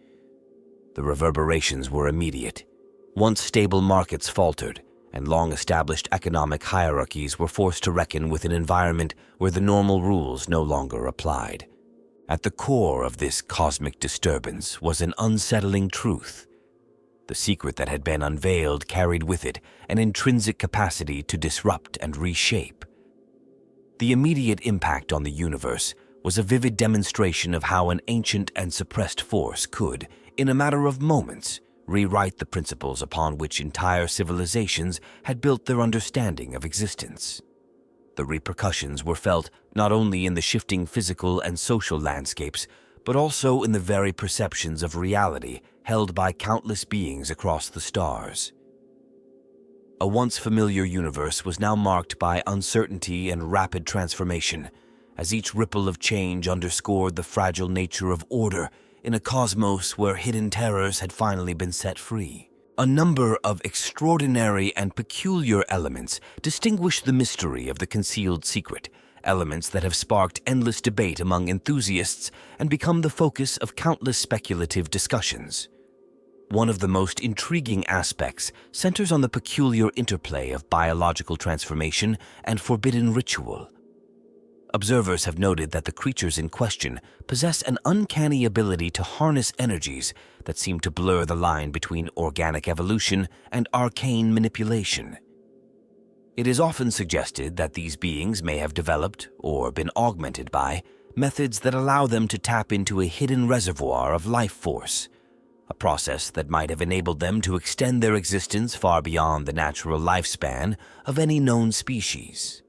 The reverberations were immediate. Once stable markets faltered, and long-established economic hierarchies were forced to reckon with an environment where the normal rules no longer applied. At the core of this cosmic disturbance was an unsettling truth. The secret that had been unveiled carried with it an intrinsic capacity to disrupt and reshape. The immediate impact on the universe was a vivid demonstration of how an ancient and suppressed force could, in a matter of moments, rewrite the principles upon which entire civilizations had built their understanding of existence. The repercussions were felt not only in the shifting physical and social landscapes, but also in the very perceptions of reality held by countless beings across the stars. A once familiar universe was now marked by uncertainty and rapid transformation, as each ripple of change underscored the fragile nature of order in a cosmos where hidden terrors had finally been set free. A number of extraordinary and peculiar elements distinguish the mystery of the concealed secret, elements that have sparked endless debate among enthusiasts and become the focus of countless speculative discussions. One of the most intriguing aspects centers on the peculiar interplay of biological transformation and forbidden ritual. Observers have noted that the creatures in question possess an uncanny ability to harness energies that seem to blur the line between organic evolution and arcane manipulation. It is often suggested that these beings may have developed, or been augmented by, methods that allow them to tap into a hidden reservoir of life force, a process that might have enabled them to extend their existence far beyond the natural lifespan of any known species.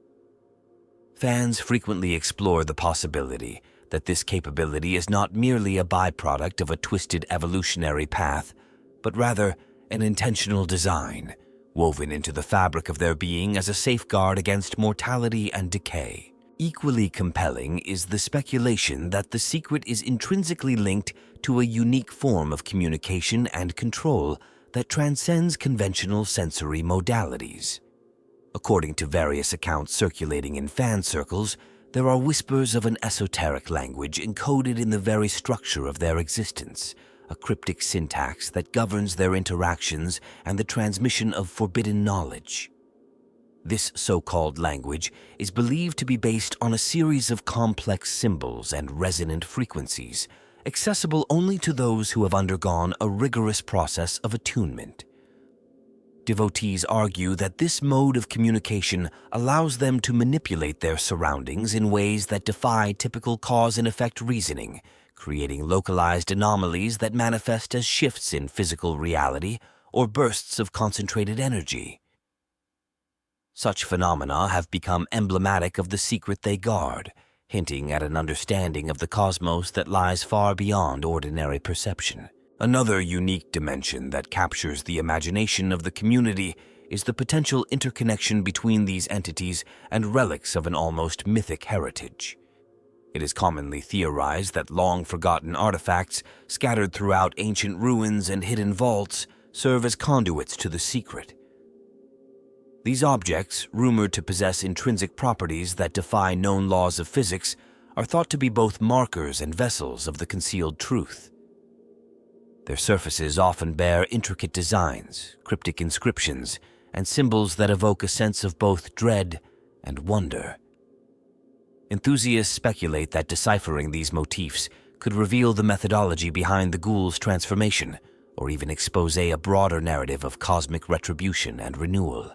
Fans frequently explore the possibility that this capability is not merely a byproduct of a twisted evolutionary path, but rather an intentional design, woven into the fabric of their being as a safeguard against mortality and decay. Equally compelling is the speculation that the secret is intrinsically linked to a unique form of communication and control that transcends conventional sensory modalities. According to various accounts circulating in fan circles, there are whispers of an esoteric language encoded in the very structure of their existence, a cryptic syntax that governs their interactions and the transmission of forbidden knowledge. This so-called language is believed to be based on a series of complex symbols and resonant frequencies, accessible only to those who have undergone a rigorous process of attunement. Devotees argue that this mode of communication allows them to manipulate their surroundings in ways that defy typical cause and effect reasoning, creating localized anomalies that manifest as shifts in physical reality or bursts of concentrated energy. Such phenomena have become emblematic of the secret they guard, hinting at an understanding of the cosmos that lies far beyond ordinary perception. Another unique dimension that captures the imagination of the community is the potential interconnection between these entities and relics of an almost mythic heritage. It is commonly theorized that long-forgotten artifacts, scattered throughout ancient ruins and hidden vaults, serve as conduits to the secret. These objects, rumored to possess intrinsic properties that defy known laws of physics, are thought to be both markers and vessels of the concealed truth. Their surfaces often bear intricate designs, cryptic inscriptions, and symbols that evoke a sense of both dread and wonder. Enthusiasts speculate that deciphering these motifs could reveal the methodology behind the ghouls' transformation, or even expose a broader narrative of cosmic retribution and renewal.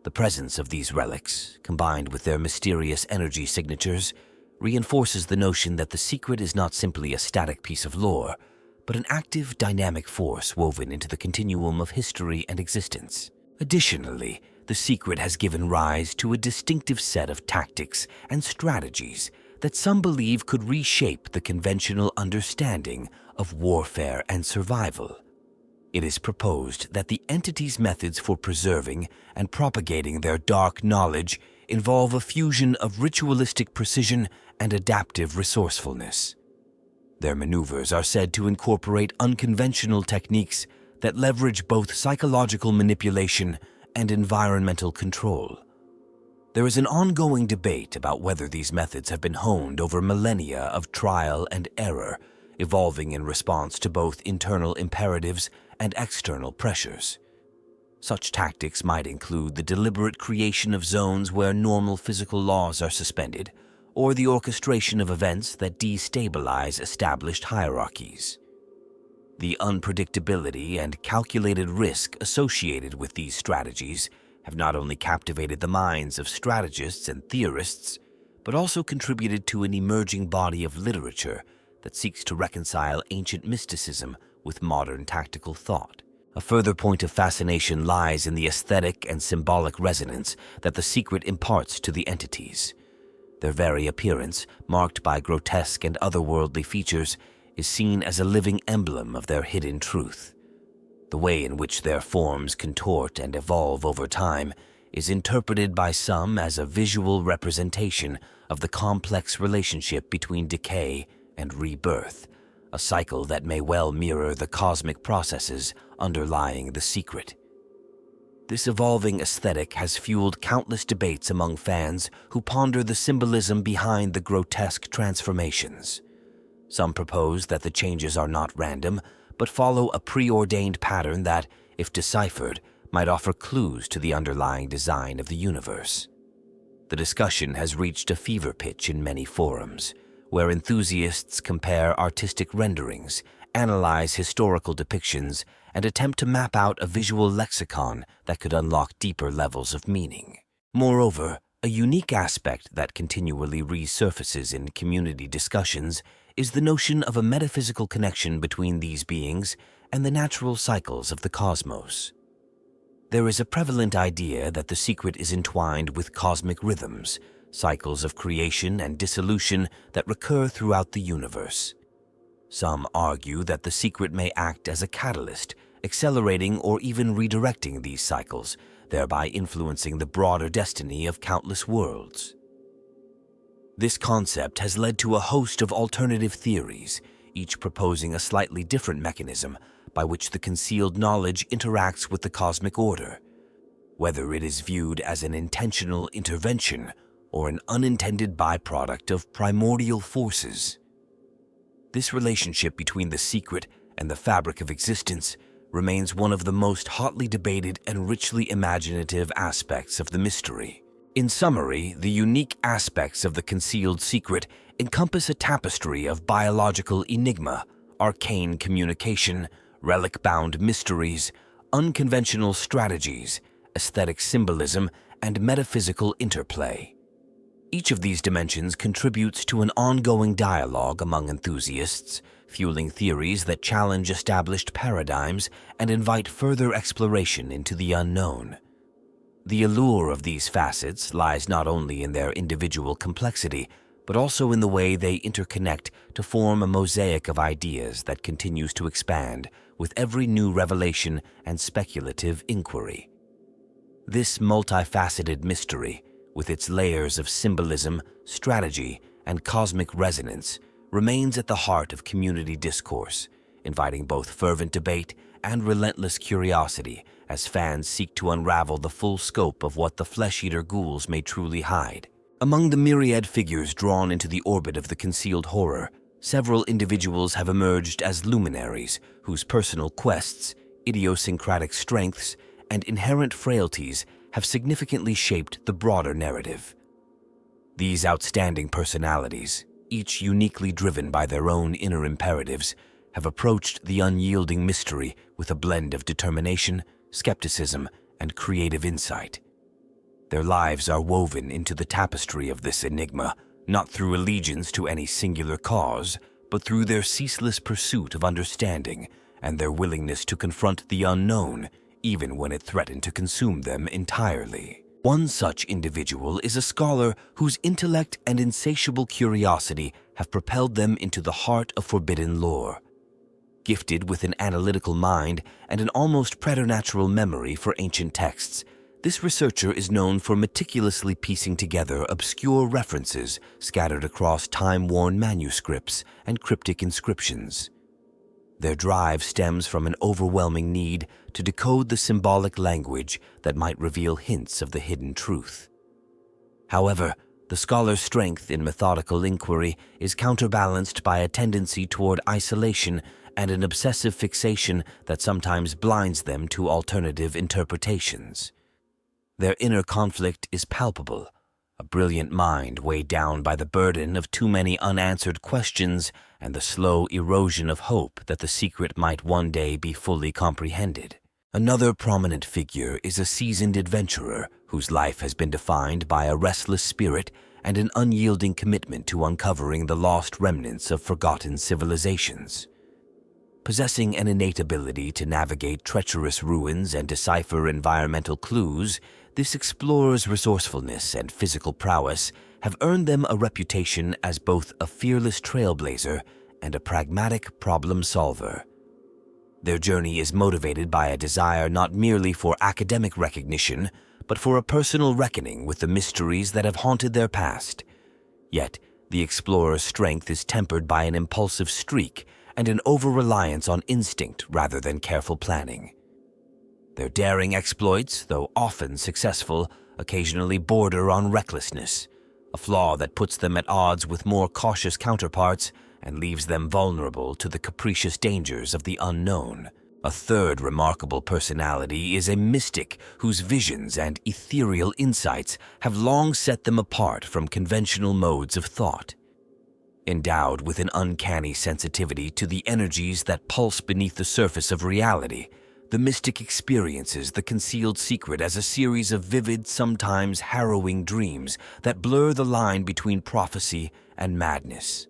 The presence of these relics, combined with their mysterious energy signatures, reinforces the notion that the secret is not simply a static piece of lore, but an active, dynamic force woven into the continuum of history and existence. Additionally, the secret has given rise to a distinctive set of tactics and strategies that some believe could reshape the conventional understanding of warfare and survival. It is proposed that the entity's methods for preserving and propagating their dark knowledge involve a fusion of ritualistic precision and adaptive resourcefulness. Their maneuvers are said to incorporate unconventional techniques that leverage both psychological manipulation and environmental control. There is an ongoing debate about whether these methods have been honed over millennia of trial and error, evolving in response to both internal imperatives and external pressures. Such tactics might include the deliberate creation of zones where normal physical laws are suspended, or the orchestration of events that destabilize established hierarchies. The unpredictability and calculated risk associated with these strategies have not only captivated the minds of strategists and theorists, but also contributed to an emerging body of literature that seeks to reconcile ancient mysticism with modern tactical thought. A further point of fascination lies in the aesthetic and symbolic resonance that the secret imparts to the entities. Their very appearance, marked by grotesque and otherworldly features, is seen as a living emblem of their hidden truth. The way in which their forms contort and evolve over time is interpreted by some as a visual representation of the complex relationship between decay and rebirth, a cycle that may well mirror the cosmic processes underlying the secret. This evolving aesthetic has fueled countless debates among fans who ponder the symbolism behind the grotesque transformations. Some propose that the changes are not random, but follow a preordained pattern that, if deciphered, might offer clues to the underlying design of the universe. The discussion has reached a fever pitch in many forums, where enthusiasts compare artistic renderings, analyze historical depictions, and attempt to map out a visual lexicon that could unlock deeper levels of meaning. Moreover, a unique aspect that continually resurfaces in community discussions is the notion of a metaphysical connection between these beings and the natural cycles of the cosmos. There is a prevalent idea that the secret is entwined with cosmic rhythms, cycles of creation and dissolution that recur throughout the universe. Some argue that the secret may act as a catalyst, accelerating or even redirecting these cycles, thereby influencing the broader destiny of countless worlds. This concept has led to a host of alternative theories, each proposing a slightly different mechanism by which the concealed knowledge interacts with the cosmic order, whether it is viewed as an intentional intervention or an unintended byproduct of primordial forces. This relationship between the secret and the fabric of existence remains one of the most hotly debated and richly imaginative aspects of the mystery. In summary, the unique aspects of the concealed secret encompass a tapestry of biological enigma, arcane communication, relic-bound mysteries, unconventional strategies, aesthetic symbolism, and metaphysical interplay. Each of these dimensions contributes to an ongoing dialogue among enthusiasts, fueling theories that challenge established paradigms and invite further exploration into the unknown. The allure of these facets lies not only in their individual complexity, but also in the way they interconnect to form a mosaic of ideas that continues to expand with every new revelation and speculative inquiry. This multifaceted mystery, with its layers of symbolism, strategy, and cosmic resonance, remains at the heart of community discourse, inviting both fervent debate and relentless curiosity as fans seek to unravel the full scope of what the Flesh-Eater Ghouls may truly hide. Among the myriad figures drawn into the orbit of the concealed horror, Several individuals have emerged as luminaries whose personal quests, idiosyncratic strengths, and inherent frailties have significantly shaped the broader narrative. These outstanding personalities, each uniquely driven by their own inner imperatives, have approached the unyielding mystery with a blend of determination, skepticism, and creative insight. Their lives are woven into the tapestry of this enigma, not through allegiance to any singular cause, but through their ceaseless pursuit of understanding and their willingness to confront the unknown, even when it threatened to consume them entirely. One such individual is a scholar whose intellect and insatiable curiosity have propelled them into the heart of forbidden lore. Gifted with an analytical mind and an almost preternatural memory for ancient texts, this researcher is known for meticulously piecing together obscure references scattered across time-worn manuscripts and cryptic inscriptions. Their drive stems from an overwhelming need to decode the symbolic language that might reveal hints of the hidden truth. However, the scholar's strength in methodical inquiry is counterbalanced by a tendency toward isolation and an obsessive fixation that sometimes blinds them to alternative interpretations. Their inner conflict is palpable, a brilliant mind weighed down by the burden of too many unanswered questions and the slow erosion of hope that the secret might one day be fully comprehended. Another prominent figure is a seasoned adventurer whose life has been defined by a restless spirit and an unyielding commitment to uncovering the lost remnants of forgotten civilizations. Possessing an innate ability to navigate treacherous ruins and decipher environmental clues, this explorer's resourcefulness and physical prowess have earned them a reputation as both a fearless trailblazer and a pragmatic problem solver. Their journey is motivated by a desire not merely for academic recognition, but for a personal reckoning with the mysteries that have haunted their past. Yet, the explorer's strength is tempered by an impulsive streak and an over-reliance on instinct rather than careful planning. Their daring exploits, though often successful, occasionally border on recklessness, a flaw that puts them at odds with more cautious counterparts and leaves them vulnerable to the capricious dangers of the unknown. A third remarkable personality is a mystic whose visions and ethereal insights have long set them apart from conventional modes of thought. Endowed with an uncanny sensitivity to the energies that pulse beneath the surface of reality, the mystic experiences the concealed secret as a series of vivid, sometimes harrowing dreams that blur the line between prophecy and madness.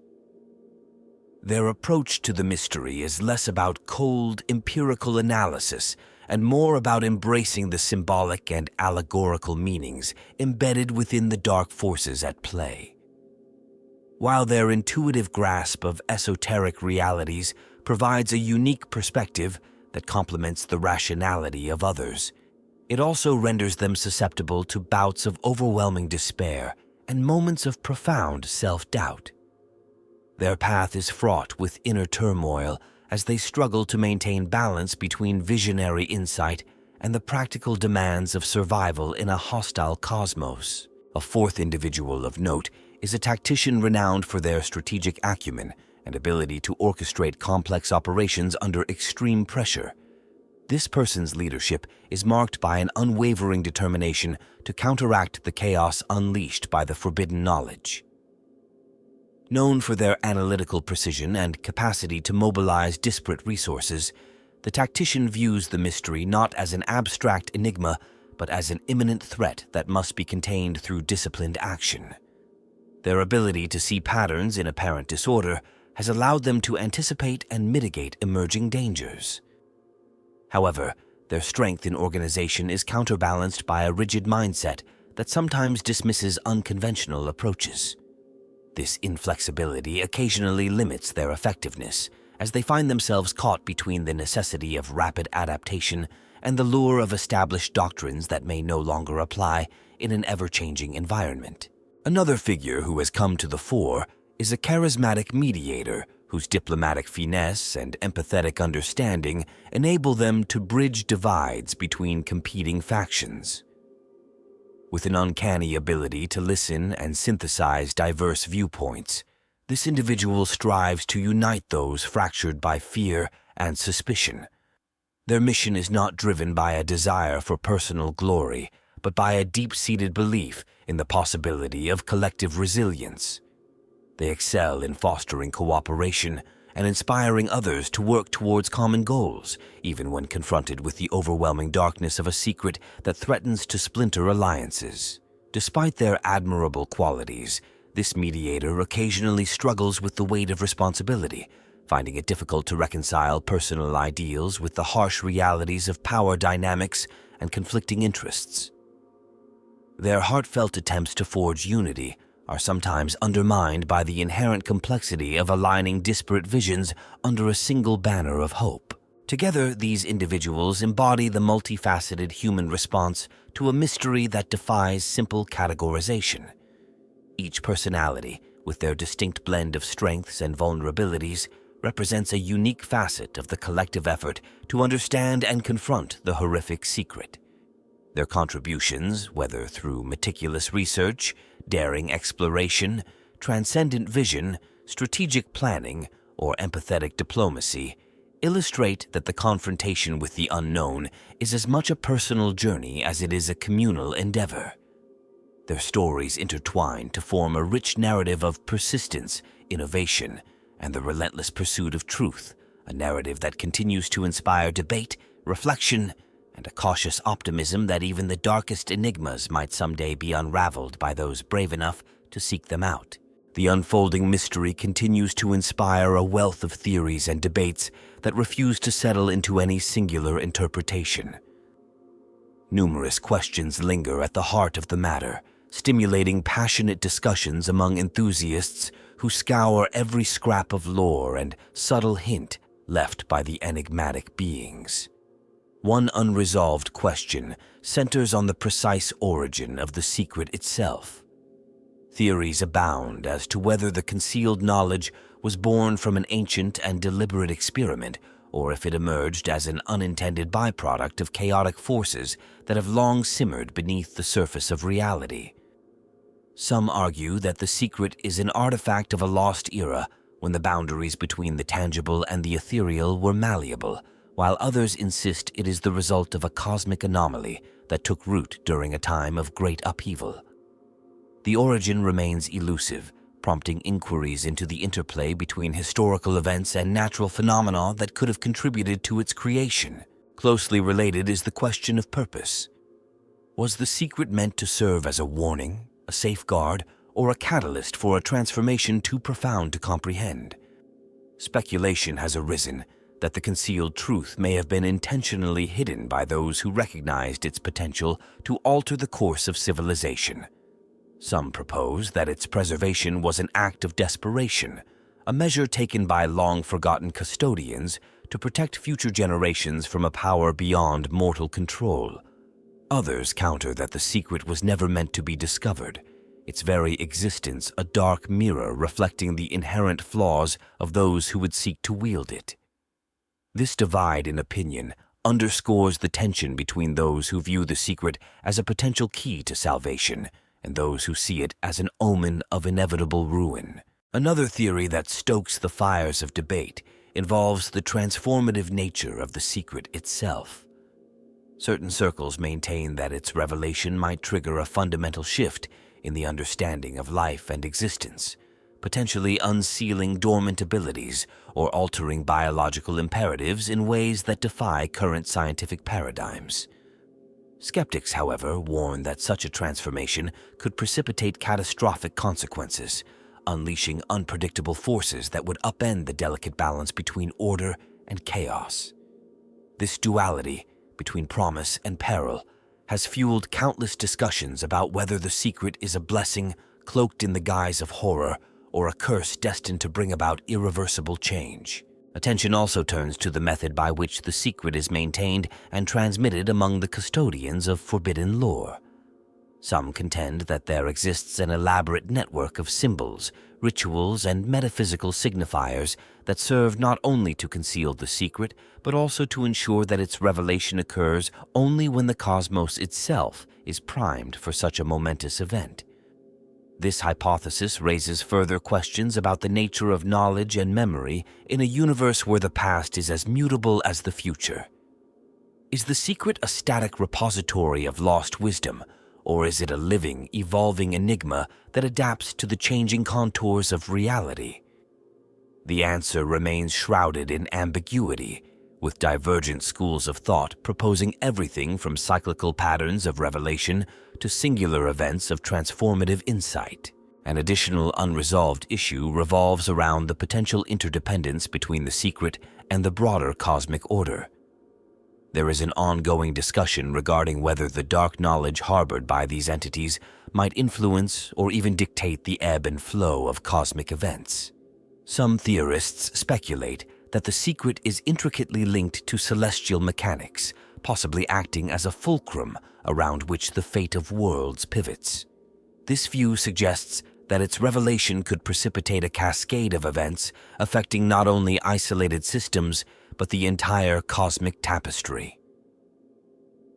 Their approach to the mystery is less about cold, empirical analysis and more about embracing the symbolic and allegorical meanings embedded within the dark forces at play. While their intuitive grasp of esoteric realities provides a unique perspective that complements the rationality of others, it also renders them susceptible to bouts of overwhelming despair and moments of profound self-doubt. Their path is fraught with inner turmoil as they struggle to maintain balance between visionary insight and the practical demands of survival in a hostile cosmos. A fourth individual of note is a tactician renowned for their strategic acumen and ability to orchestrate complex operations under extreme pressure. This person's leadership is marked by an unwavering determination to counteract the chaos unleashed by the forbidden knowledge. Known for their analytical precision and capacity to mobilize disparate resources, the tactician views the mystery not as an abstract enigma, but as an imminent threat that must be contained through disciplined action. Their ability to see patterns in apparent disorder has allowed them to anticipate and mitigate emerging dangers. However, their strength in organization is counterbalanced by a rigid mindset that sometimes dismisses unconventional approaches. This inflexibility occasionally limits their effectiveness, as they find themselves caught between the necessity of rapid adaptation and the lure of established doctrines that may no longer apply in an ever-changing environment. Another figure who has come to the fore is a charismatic mediator whose diplomatic finesse and empathetic understanding enable them to bridge divides between competing factions. With an uncanny ability to listen and synthesize diverse viewpoints, This individual strives to unite those fractured by fear and suspicion. Their mission is not driven by a desire for personal glory, but by a deep-seated belief in the possibility of collective resilience. They excel in fostering cooperation and inspiring others to work towards common goals, even when confronted with the overwhelming darkness of a secret that threatens to splinter alliances. Despite their admirable qualities, this mediator occasionally struggles with the weight of responsibility, finding it difficult to reconcile personal ideals with the harsh realities of power dynamics and conflicting interests. Their heartfelt attempts to forge unity are sometimes undermined by the inherent complexity of aligning disparate visions under a single banner of hope. Together, these individuals embody the multifaceted human response to a mystery that defies simple categorization. Each personality, with their distinct blend of strengths and vulnerabilities, represents a unique facet of the collective effort to understand and confront the horrific secret. Their contributions, whether through meticulous research, daring exploration, transcendent vision, strategic planning, or empathetic diplomacy, illustrate that the confrontation with the unknown is as much a personal journey as it is a communal endeavor. Their stories intertwine to form a rich narrative of persistence, innovation, and the relentless pursuit of truth, a narrative that continues to inspire debate, reflection, and a cautious optimism that even the darkest enigmas might someday be unraveled by those brave enough to seek them out. The unfolding mystery continues to inspire a wealth of theories and debates that refuse to settle into any singular interpretation. Numerous questions linger at the heart of the matter, stimulating passionate discussions among enthusiasts who scour every scrap of lore and subtle hint left by the enigmatic beings. One unresolved question centers on the precise origin of the secret itself. Theories abound as to whether the concealed knowledge was born from an ancient and deliberate experiment, or if it emerged as an unintended byproduct of chaotic forces that have long simmered beneath the surface of reality. Some argue that the secret is an artifact of a lost era when the boundaries between the tangible and the ethereal were malleable, while others insist it is the result of a cosmic anomaly that took root during a time of great upheaval. The origin remains elusive, prompting inquiries into the interplay between historical events and natural phenomena that could have contributed to its creation. Closely related is the question of purpose. Was the secret meant to serve as a warning, a safeguard, or a catalyst for a transformation too profound to comprehend? Speculation has arisen that the concealed truth may have been intentionally hidden by those who recognized its potential to alter the course of civilization. Some propose that its preservation was an act of desperation, a measure taken by long-forgotten custodians to protect future generations from a power beyond mortal control. Others counter that the secret was never meant to be discovered, its very existence a dark mirror reflecting the inherent flaws of those who would seek to wield it. This divide in opinion underscores the tension between those who view the secret as a potential key to salvation and those who see it as an omen of inevitable ruin. Another theory that stokes the fires of debate involves the transformative nature of the secret itself. Certain circles maintain that its revelation might trigger a fundamental shift in the understanding of life and existence, potentially unsealing dormant abilities or altering biological imperatives in ways that defy current scientific paradigms. Skeptics, however, warn that such a transformation could precipitate catastrophic consequences, unleashing unpredictable forces that would upend the delicate balance between order and chaos. This duality between promise and peril has fueled countless discussions about whether the secret is a blessing cloaked in the guise of horror or a curse destined to bring about irreversible change. Attention also turns to the method by which the secret is maintained and transmitted among the custodians of forbidden lore. Some contend that there exists an elaborate network of symbols, rituals, and metaphysical signifiers that serve not only to conceal the secret, but also to ensure that its revelation occurs only when the cosmos itself is primed for such a momentous event. This hypothesis raises further questions about the nature of knowledge and memory in a universe where the past is as mutable as the future. Is the secret a static repository of lost wisdom, or is it a living, evolving enigma that adapts to the changing contours of reality? The answer remains shrouded in ambiguity, with divergent schools of thought proposing everything from cyclical patterns of revelation to singular events of transformative insight. An additional unresolved issue revolves around the potential interdependence between the secret and the broader cosmic order. There is an ongoing discussion regarding whether the dark knowledge harbored by these entities might influence or even dictate the ebb and flow of cosmic events. Some theorists speculate that the secret is intricately linked to celestial mechanics, possibly acting as a fulcrum around which the fate of worlds pivots. This view suggests that its revelation could precipitate a cascade of events affecting not only isolated systems, but the entire cosmic tapestry.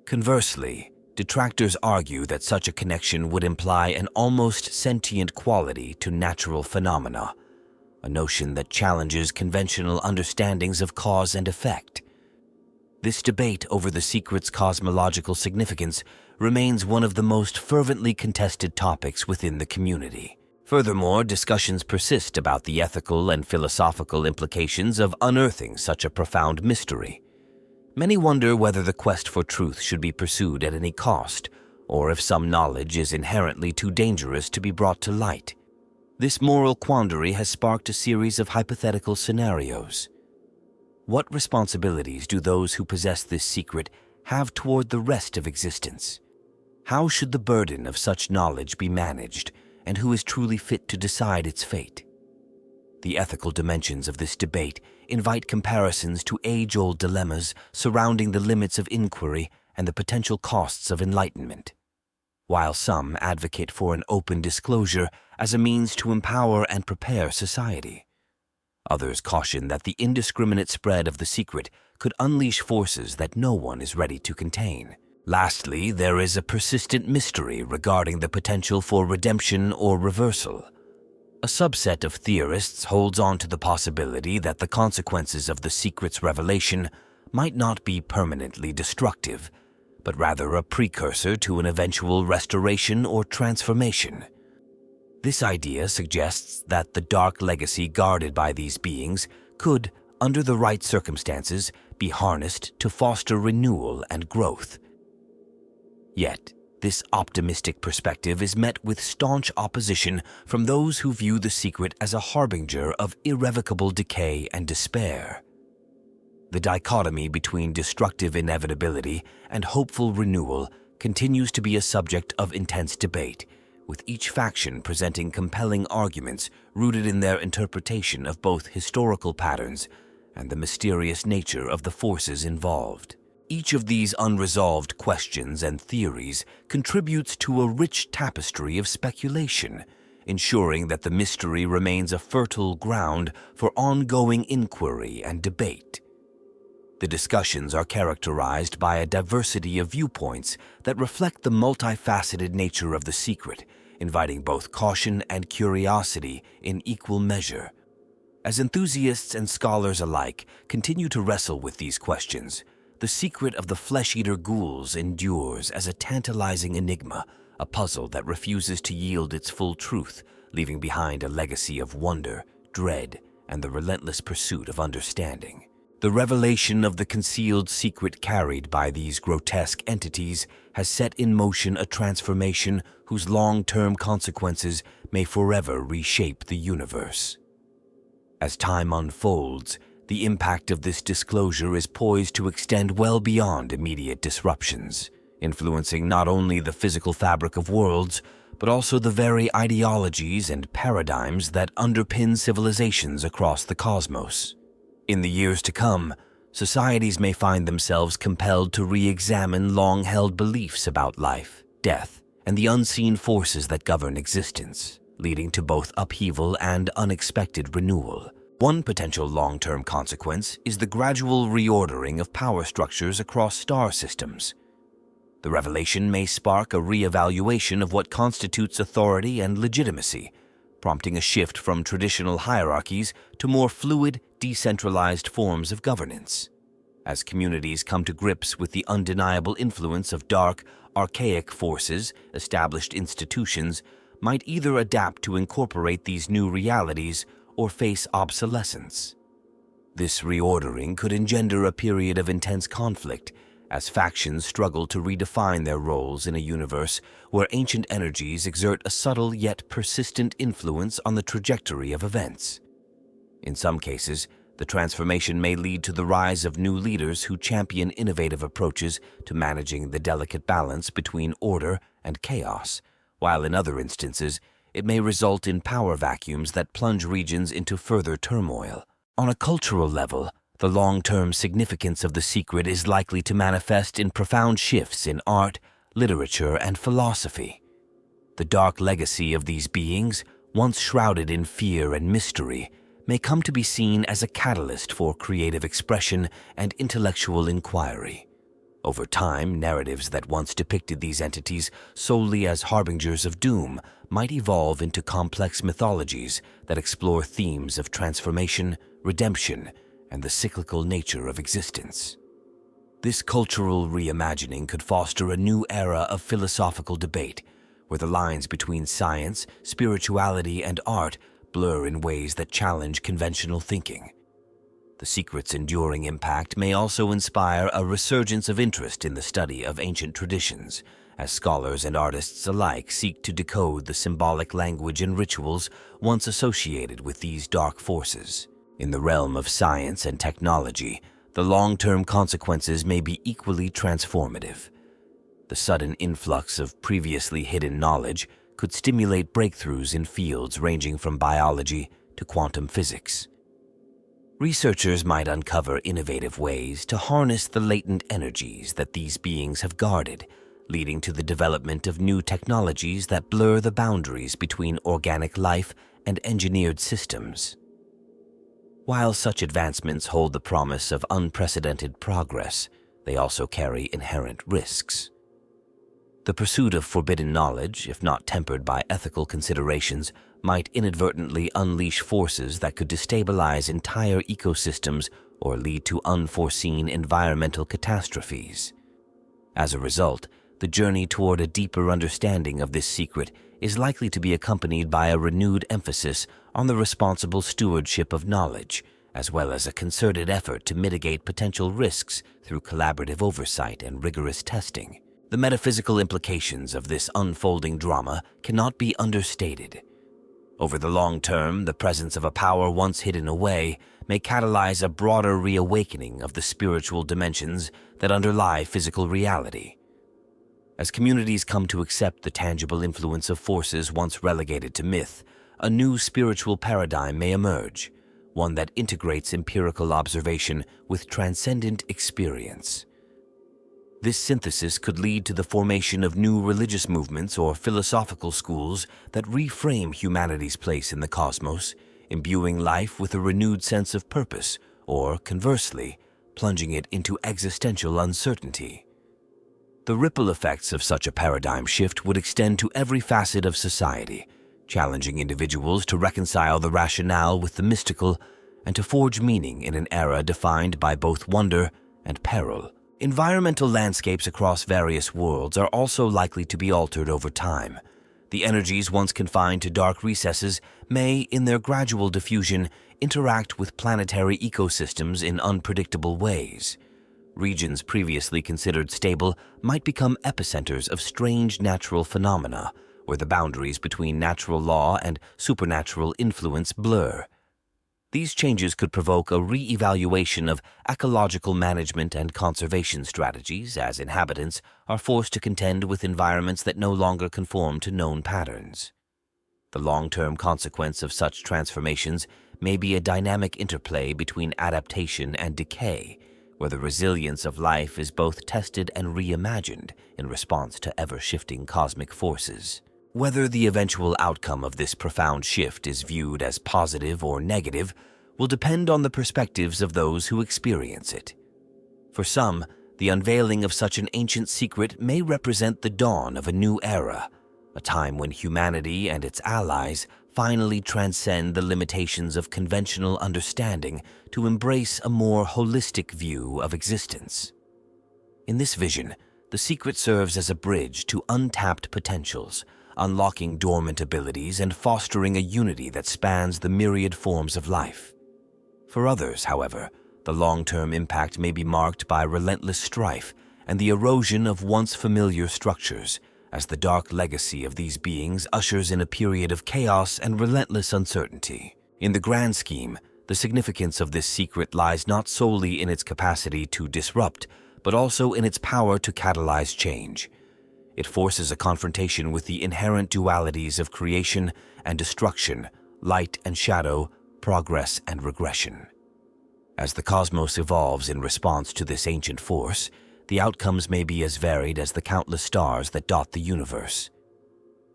Conversely, detractors argue that such a connection would imply an almost sentient quality to natural phenomena, a notion that challenges conventional understandings of cause and effect. This debate over the secret's cosmological significance remains one of the most fervently contested topics within the community. Furthermore, discussions persist about the ethical and philosophical implications of unearthing such a profound mystery. Many wonder whether the quest for truth should be pursued at any cost, or if some knowledge is inherently too dangerous to be brought to light. This moral quandary has sparked a series of hypothetical scenarios. What responsibilities do those who possess this secret have toward the rest of existence? How should the burden of such knowledge be managed, and who is truly fit to decide its fate? The ethical dimensions of this debate invite comparisons to age-old dilemmas surrounding the limits of inquiry and the potential costs of enlightenment. While some advocate for an open disclosure as a means to empower and prepare society, others caution that the indiscriminate spread of the secret could unleash forces that no one is ready to contain. Lastly, there is a persistent mystery regarding the potential for redemption or reversal. A subset of theorists holds on to the possibility that the consequences of the secret's revelation might not be permanently destructive, but rather a precursor to an eventual restoration or transformation. This idea suggests that the dark legacy guarded by these beings could, under the right circumstances, be harnessed to foster renewal and growth. Yet, this optimistic perspective is met with staunch opposition from those who view the secret as a harbinger of irrevocable decay and despair. The dichotomy between destructive inevitability and hopeful renewal continues to be a subject of intense debate, with each faction presenting compelling arguments rooted in their interpretation of both historical patterns and the mysterious nature of the forces involved. Each of these unresolved questions and theories contributes to a rich tapestry of speculation, ensuring that the mystery remains a fertile ground for ongoing inquiry and debate. The discussions are characterized by a diversity of viewpoints that reflect the multifaceted nature of the secret, inviting both caution and curiosity in equal measure. As enthusiasts and scholars alike continue to wrestle with these questions, the secret of the Flesh-Eater Ghouls endures as a tantalizing enigma, a puzzle that refuses to yield its full truth, leaving behind a legacy of wonder, dread, and the relentless pursuit of understanding. The revelation of the concealed secret carried by these grotesque entities has set in motion a transformation whose long-term consequences may forever reshape the universe. As time unfolds, the impact of this disclosure is poised to extend well beyond immediate disruptions, influencing not only the physical fabric of worlds, but also the very ideologies and paradigms that underpin civilizations across the cosmos. In the years to come, societies may find themselves compelled to re-examine long-held beliefs about life, death, and the unseen forces that govern existence, leading to both upheaval and unexpected renewal. One potential long-term consequence is the gradual reordering of power structures across star systems. The revelation may spark a re-evaluation of what constitutes authority and legitimacy, prompting a shift from traditional hierarchies to more fluid, decentralized forms of governance. As communities come to grips with the undeniable influence of dark, archaic forces, established institutions might either adapt to incorporate these new realities or face obsolescence. This reordering could engender a period of intense conflict as factions struggle to redefine their roles in a universe where ancient energies exert a subtle yet persistent influence on the trajectory of events. In some cases, the transformation may lead to the rise of new leaders who champion innovative approaches to managing the delicate balance between order and chaos, while in other instances, it may result in power vacuums that plunge regions into further turmoil. On a cultural level, the long-term significance of the secret is likely to manifest in profound shifts in art, literature, and philosophy. The dark legacy of these beings, once shrouded in fear and mystery, may come to be seen as a catalyst for creative expression and intellectual inquiry. Over time, narratives that once depicted these entities solely as harbingers of doom might evolve into complex mythologies that explore themes of transformation, redemption, and the cyclical nature of existence. This cultural reimagining could foster a new era of philosophical debate, where the lines between science, spirituality, and art blur in ways that challenge conventional thinking. The secret's enduring impact may also inspire a resurgence of interest in the study of ancient traditions, as scholars and artists alike seek to decode the symbolic language and rituals once associated with these dark forces. In the realm of science and technology, the long-term consequences may be equally transformative. The sudden influx of previously hidden knowledge could stimulate breakthroughs in fields ranging from biology to quantum physics. Researchers might uncover innovative ways to harness the latent energies that these beings have guarded, leading to the development of new technologies that blur the boundaries between organic life and engineered systems. While such advancements hold the promise of unprecedented progress, they also carry inherent risks. The pursuit of forbidden knowledge, if not tempered by ethical considerations, might inadvertently unleash forces that could destabilize entire ecosystems or lead to unforeseen environmental catastrophes. As a result, the journey toward a deeper understanding of this secret is likely to be accompanied by a renewed emphasis on the responsible stewardship of knowledge, as well as a concerted effort to mitigate potential risks through collaborative oversight and rigorous testing. The metaphysical implications of this unfolding drama cannot be understated. Over the long term, the presence of a power once hidden away may catalyze a broader reawakening of the spiritual dimensions that underlie physical reality. As communities come to accept the tangible influence of forces once relegated to myth, a new spiritual paradigm may emerge, one that integrates empirical observation with transcendent experience. This synthesis could lead to the formation of new religious movements or philosophical schools that reframe humanity's place in the cosmos, imbuing life with a renewed sense of purpose, or, conversely, plunging it into existential uncertainty. The ripple effects of such a paradigm shift would extend to every facet of society, challenging individuals to reconcile the rationale with the mystical and to forge meaning in an era defined by both wonder and peril. Environmental landscapes across various worlds are also likely to be altered over time. The energies once confined to dark recesses may, in their gradual diffusion, interact with planetary ecosystems in unpredictable ways. Regions previously considered stable might become epicenters of strange natural phenomena, where the boundaries between natural law and supernatural influence blur. These changes could provoke a re-evaluation of ecological management and conservation strategies as inhabitants are forced to contend with environments that no longer conform to known patterns. The long-term consequence of such transformations may be a dynamic interplay between adaptation and decay, where the resilience of life is both tested and reimagined in response to ever-shifting cosmic forces. Whether the eventual outcome of this profound shift is viewed as positive or negative will depend on the perspectives of those who experience it. For some, The unveiling of such an ancient secret may represent the dawn of a new era, a time when humanity and its allies finally transcend the limitations of conventional understanding to embrace a more holistic view of existence. In this vision, the secret serves as a bridge to untapped potentials, unlocking dormant abilities and fostering a unity that spans the myriad forms of life. For others, however, the long-term impact may be marked by relentless strife and the erosion of once familiar structures, as the dark legacy of these beings ushers in a period of chaos and relentless uncertainty. In the grand scheme, the significance of this secret lies not solely in its capacity to disrupt, but also in its power to catalyze change. It forces a confrontation with the inherent dualities of creation and destruction, light and shadow, progress and regression. As the cosmos evolves in response to this ancient force, the outcomes may be as varied as the countless stars that dot the universe.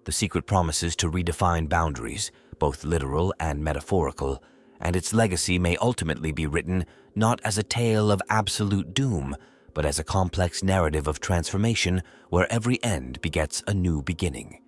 The secret promises to redefine boundaries, both literal and metaphorical, and its legacy may ultimately be written not as a tale of absolute doom, but as a complex narrative of transformation where every end begets a new beginning.